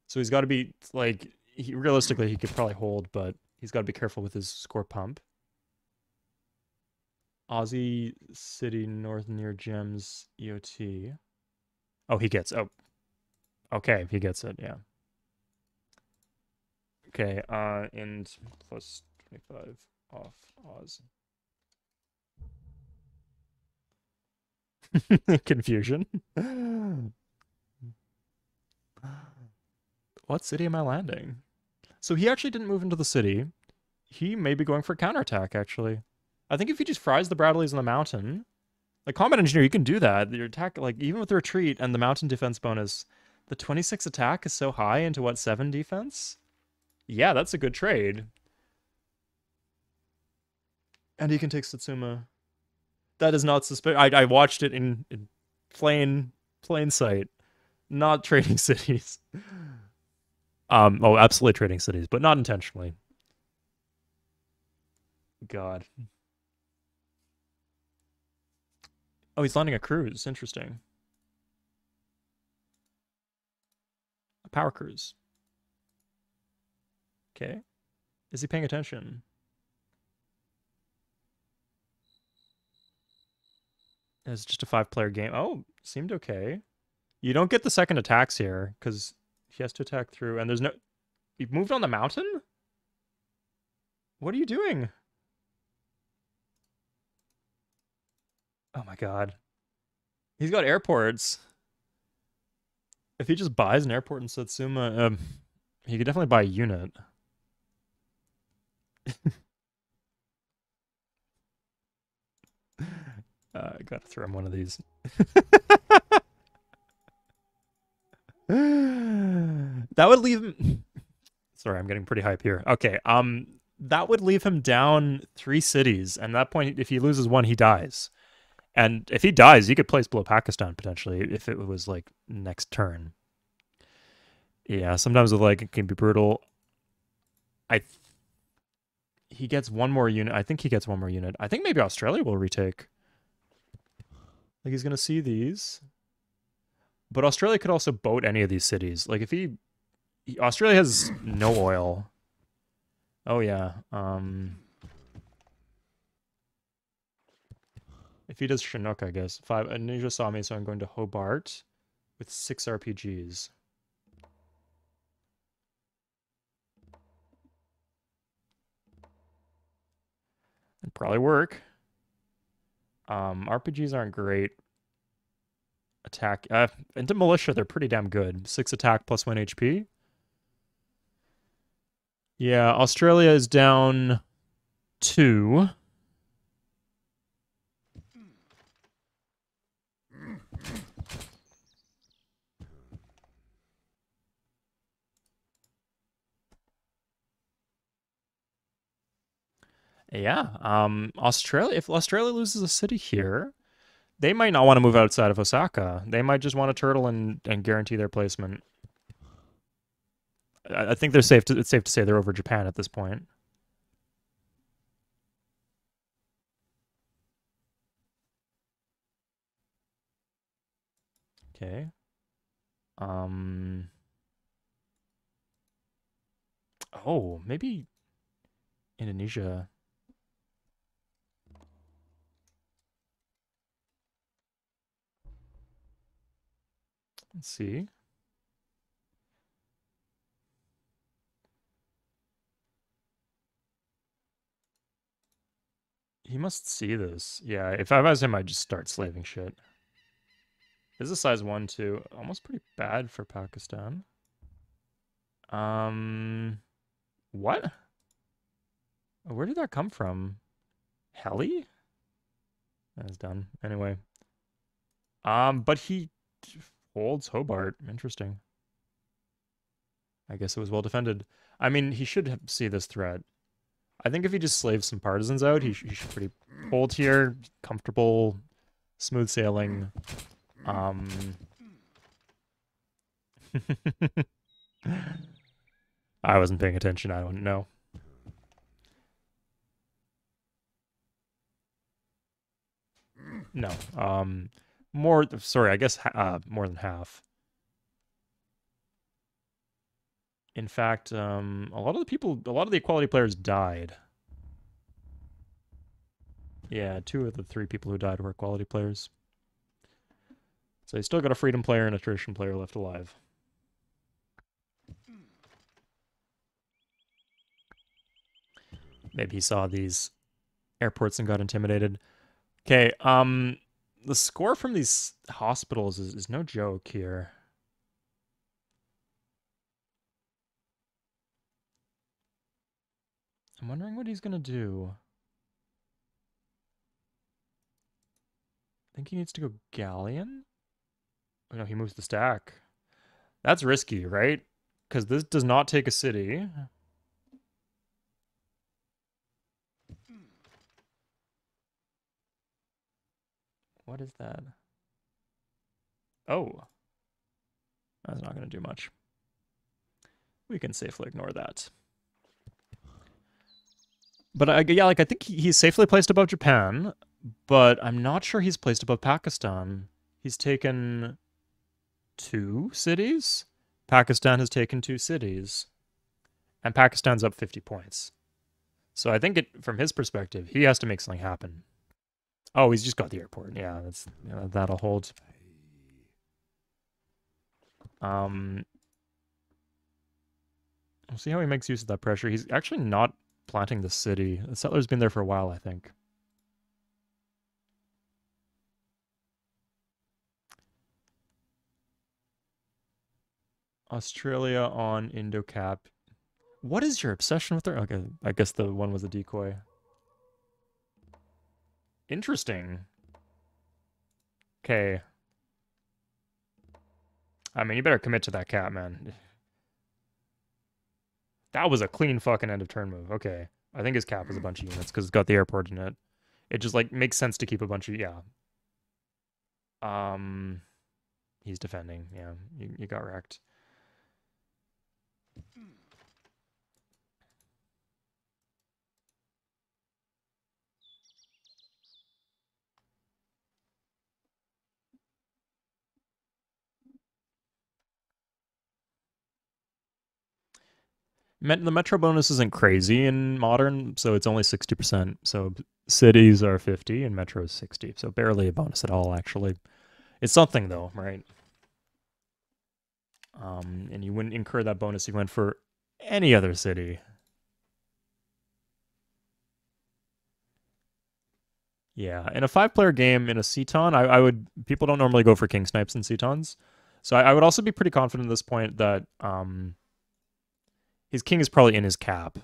So he's got to be, like, realistically, he could probably hold, but he's got to be careful with his score pump. Aussie City North near Gems EOT. Oh, he gets, oh. Okay, he gets it, yeah. Okay, and plus 25 off Oz. Confusion. What city am I landing? So he actually didn't move into the city. He may be going for a counterattack, actually. I think if he just fries the Bradleys in the mountain, like combat engineer, you can do that. Your attack, like even with the retreat and the mountain defense bonus, the 26 attack is so high into what, 7 defense? Yeah, that's a good trade. And he can take Satsuma. That is not suspicious. I watched it in plain sight. Not trading cities. Oh, absolutely trading cities, but not intentionally. God. Oh, he's landing a cruise. Interesting. A power cruise. Okay. Is he paying attention? It's just a 5-player game. Oh, seemed okay. You don't get the second attacks here, because he has to attack through, and there's no... You've moved on the mountain? What are you doing? Oh my god. He's got airports. If he just buys an airport in Satsuma, he could definitely buy a unit. I gotta throw him one of these. That would leave him... Sorry, I'm getting pretty hype here. Okay, that would leave him down 3 cities, and at that point, if he loses one, he dies. And if he dies, he could place below Pakistan, potentially, if it was, like, next turn. Yeah, sometimes with, like, it can be brutal. He gets one more unit. I think he gets one more unit. I think maybe Australia will retake. Like, he's gonna see these. But Australia could also boat any of these cities. Like, if Australia has no oil. Oh, yeah. If he does Chinook, I guess. 5. Indonesia saw me, so I'm going to Hobart with 6 RPGs. It'd probably work. RPGs aren't great. Attack. Into militia, they're pretty damn good. 6 attack plus 1 HP. Yeah, Australia is down 2. Yeah, Australia, if Australia loses a city here, they might not want to move outside of Osaka. They might just want to turtle and guarantee their placement. I think they're safe to, it's safe to say they're over Japan at this point. Okay. Oh, maybe Indonesia. Let's see. He must see this. Yeah, if I was him, I'd just start slaving shit. This is a size 1, too. Almost pretty bad for Pakistan. What? Where did that come from? Heli? That's done. Anyway. But he holds Hobart. Interesting. I guess it was well defended. I mean, he should see this threat. I think if he just slaves some partisans out, he should pretty hold here. Comfortable, smooth sailing. I wasn't paying attention. I don't know. No. More. Sorry, I guess more than half. In fact, a lot of the equality players died. Yeah, 2 of the 3 people who died were equality players. So you still got a freedom player and a tradition player left alive. Maybe he saw these airports and got intimidated. Okay, the score from these hospitals is no joke here. I'm wondering what he's gonna do. I think he needs to go galleon? Oh no, he moves the stack. That's risky, right? Because this does not take a city. What is that? Oh. That's not going to do much. We can safely ignore that. But yeah, like I think he's safely placed above Japan, but I'm not sure he's placed above Pakistan. He's taken 2 cities. Pakistan has taken 2 cities. And Pakistan's up 50 points. So I think from his perspective, he has to make something happen. Oh, he's just got the airport. Yeah, that'll hold. We'll see how he makes use of that pressure. He's actually not planting the city. The settler's been there for a while, I think. Australia on Indocap. What is your obsession with her? Okay, I guess the one was a decoy. Interesting. Okay. I mean, you better commit to that cap, man. That was a clean fucking end of turn move. Okay. I think his cap is a bunch of units because it's got the airport in it. It just, like, makes sense to keep a bunch of... Yeah. He's defending. Yeah, you got wrecked. The metro bonus isn't crazy in modern, so it's only 60%. So cities are 50 and metro is 60. So barely a bonus at all, actually. It's something, though, right? And you wouldn't incur that bonus if you went for any other city. Yeah, in a 5-player game in a Cton, I would... People don't normally go for king snipes in Ctons. So I would also be pretty confident at this point that his king is probably in his cap.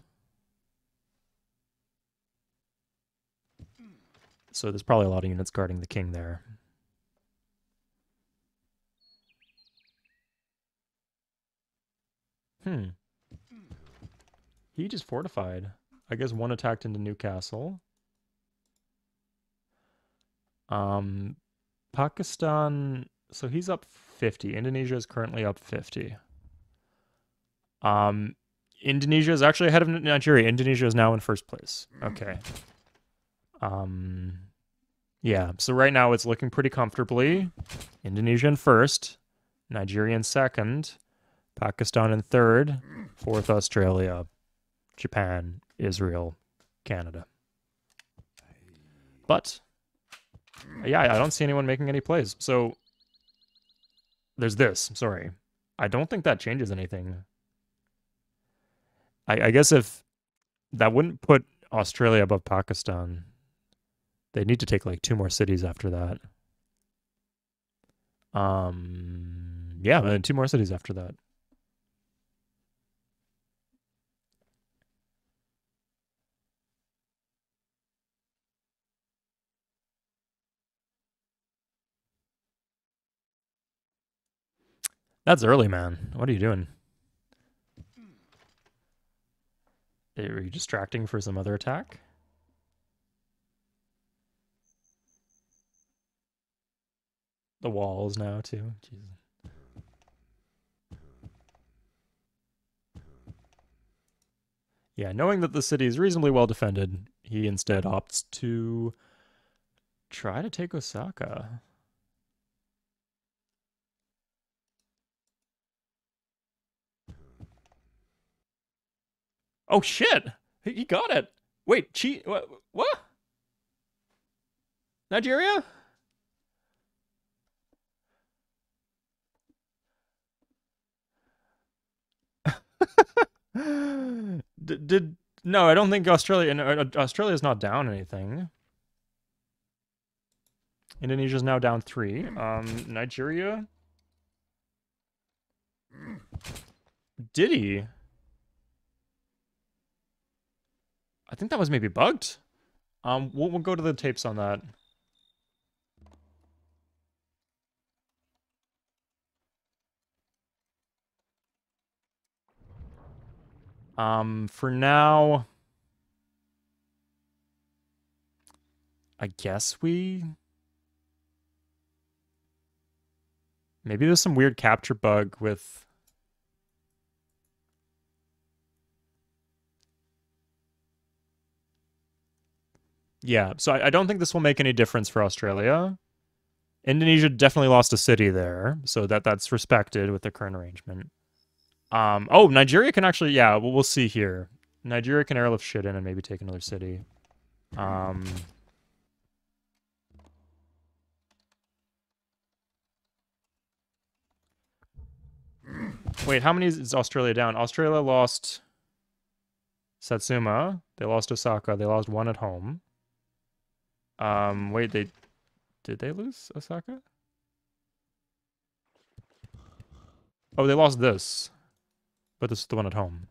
So there's probably a lot of units guarding the king there. He just fortified. I guess 1 attacked into Newcastle. Pakistan... So he's up 50. Indonesia is currently up 50. Indonesia is actually ahead of Nigeria. Indonesia is now in first place. Okay. Yeah, so right now it's looking pretty comfortably. Indonesia in first, Nigeria in second, Pakistan in third, fourth Australia, Japan, Israel, Canada. But, yeah, I don't see anyone making any plays. So, there's this, sorry. I don't think that changes anything. I guess if that wouldn't put Australia above Pakistan. They need to take like 2 more cities after that. Yeah, and 2 more cities after that. That's early, man. What are you doing? Are you distracting for some other attack? The walls now too. Jesus. Yeah, knowing that the city is reasonably well defended, he instead opts to try to take Osaka. Oh shit! He got it. Wait, cheat? What? What? Nigeria? did no? I don't think Australia's not down anything. Indonesia's now down 3. Nigeria. Did he? I think that was maybe bugged. We'll go to the tapes on that. For now, I guess maybe there's some weird capture bug with. Yeah, so I don't think this will make any difference for Australia. Indonesia definitely lost a city there, so that's respected with the current arrangement. Oh, Nigeria can actually, yeah, we'll see here. Nigeria can airlift shit in and maybe take another city. Wait, how many is Australia down? Australia lost Satsuma. They lost Osaka. They lost 1 at home. Wait, did they lose Osaka? Oh, they lost this. But this is the one at home.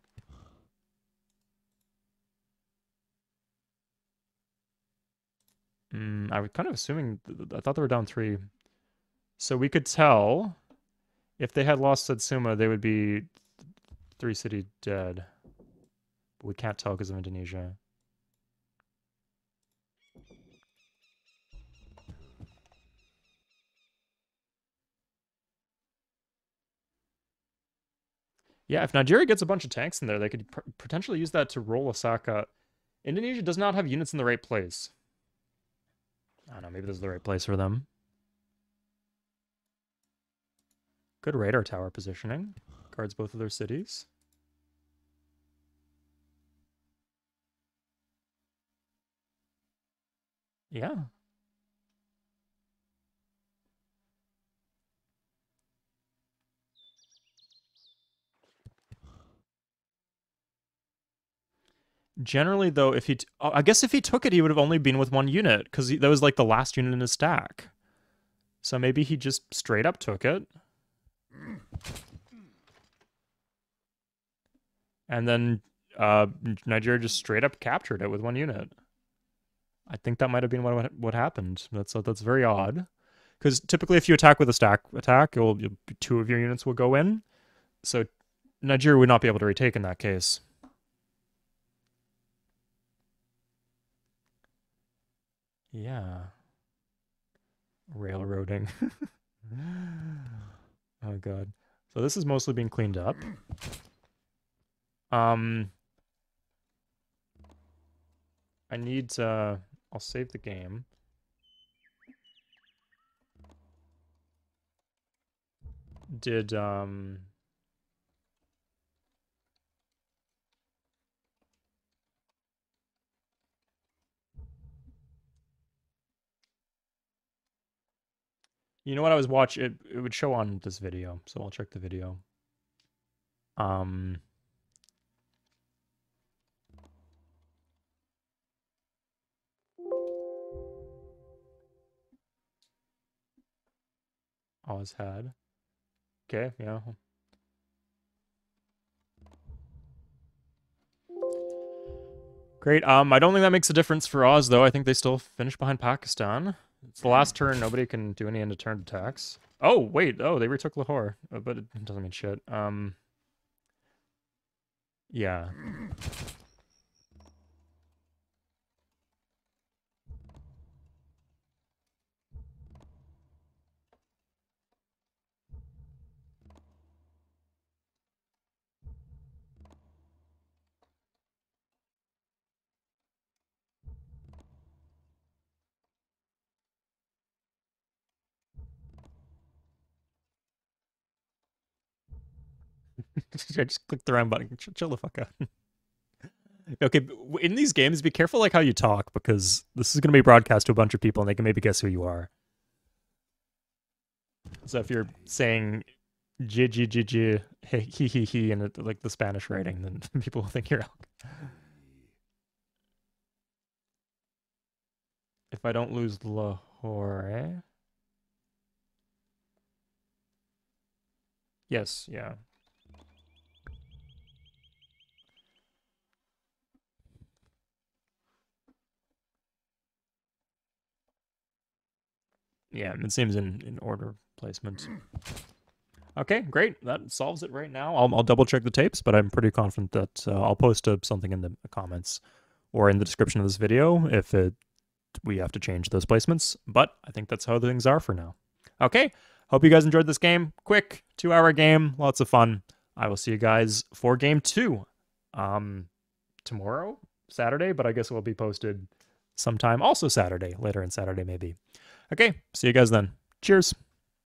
I was kind of assuming, I thought they were down 3. So we could tell if they had lost Satsuma, they would be 3 city dead. But we can't tell because of Indonesia. Yeah, if Nigeria gets a bunch of tanks in there, they could potentially use that to roll Osaka. Indonesia does not have units in the right place. I don't know, maybe this is the right place for them. Good radar tower positioning. Guards both of their cities. Yeah. Generally, though, if I guess if he took it, he would have only been with 1 unit, because that was like the last unit in his stack. So maybe he just straight up took it. And then Nigeria just straight up captured it with 1 unit. I think that might have been what happened. That's very odd. Because typically if you attack with a stack attack, 2 of your units will go in. So Nigeria would not be able to retake in that case. Yeah. Railroading. Oh god. So this is mostly being cleaned up. I need I'll save the game. did you know what I was watching? It would show on this video, so I'll check the video. Always had. Okay, yeah. Great. I don't think that makes a difference for Oz, though. I think they still finish behind Pakistan. It's the last turn. Nobody can do any end-of-turn attacks. Oh, wait. Oh, they retook Lahore. But it doesn't mean shit. Yeah. I just clicked the wrong button. Chill the fuck out. Okay, in these games, be careful like how you talk, because this is going to be broadcast to a bunch of people, and they can maybe guess who you are. So if you're saying j j j j he and like the Spanish writing, then people will think you're elk. If I don't lose Lahore, eh? Yes, yeah. Yeah, it seems in order placement. Okay, great. That solves it right now. I'll double check the tapes, but I'm pretty confident that I'll post something in the comments or in the description of this video if we have to change those placements. But I think that's how things are for now. Okay, hope you guys enjoyed this game. Quick 2-hour game, lots of fun. I will see you guys for game 2 tomorrow, Saturday, but I guess it will be posted sometime also Saturday, later in Saturday maybe. Okay, see you guys then. Cheers.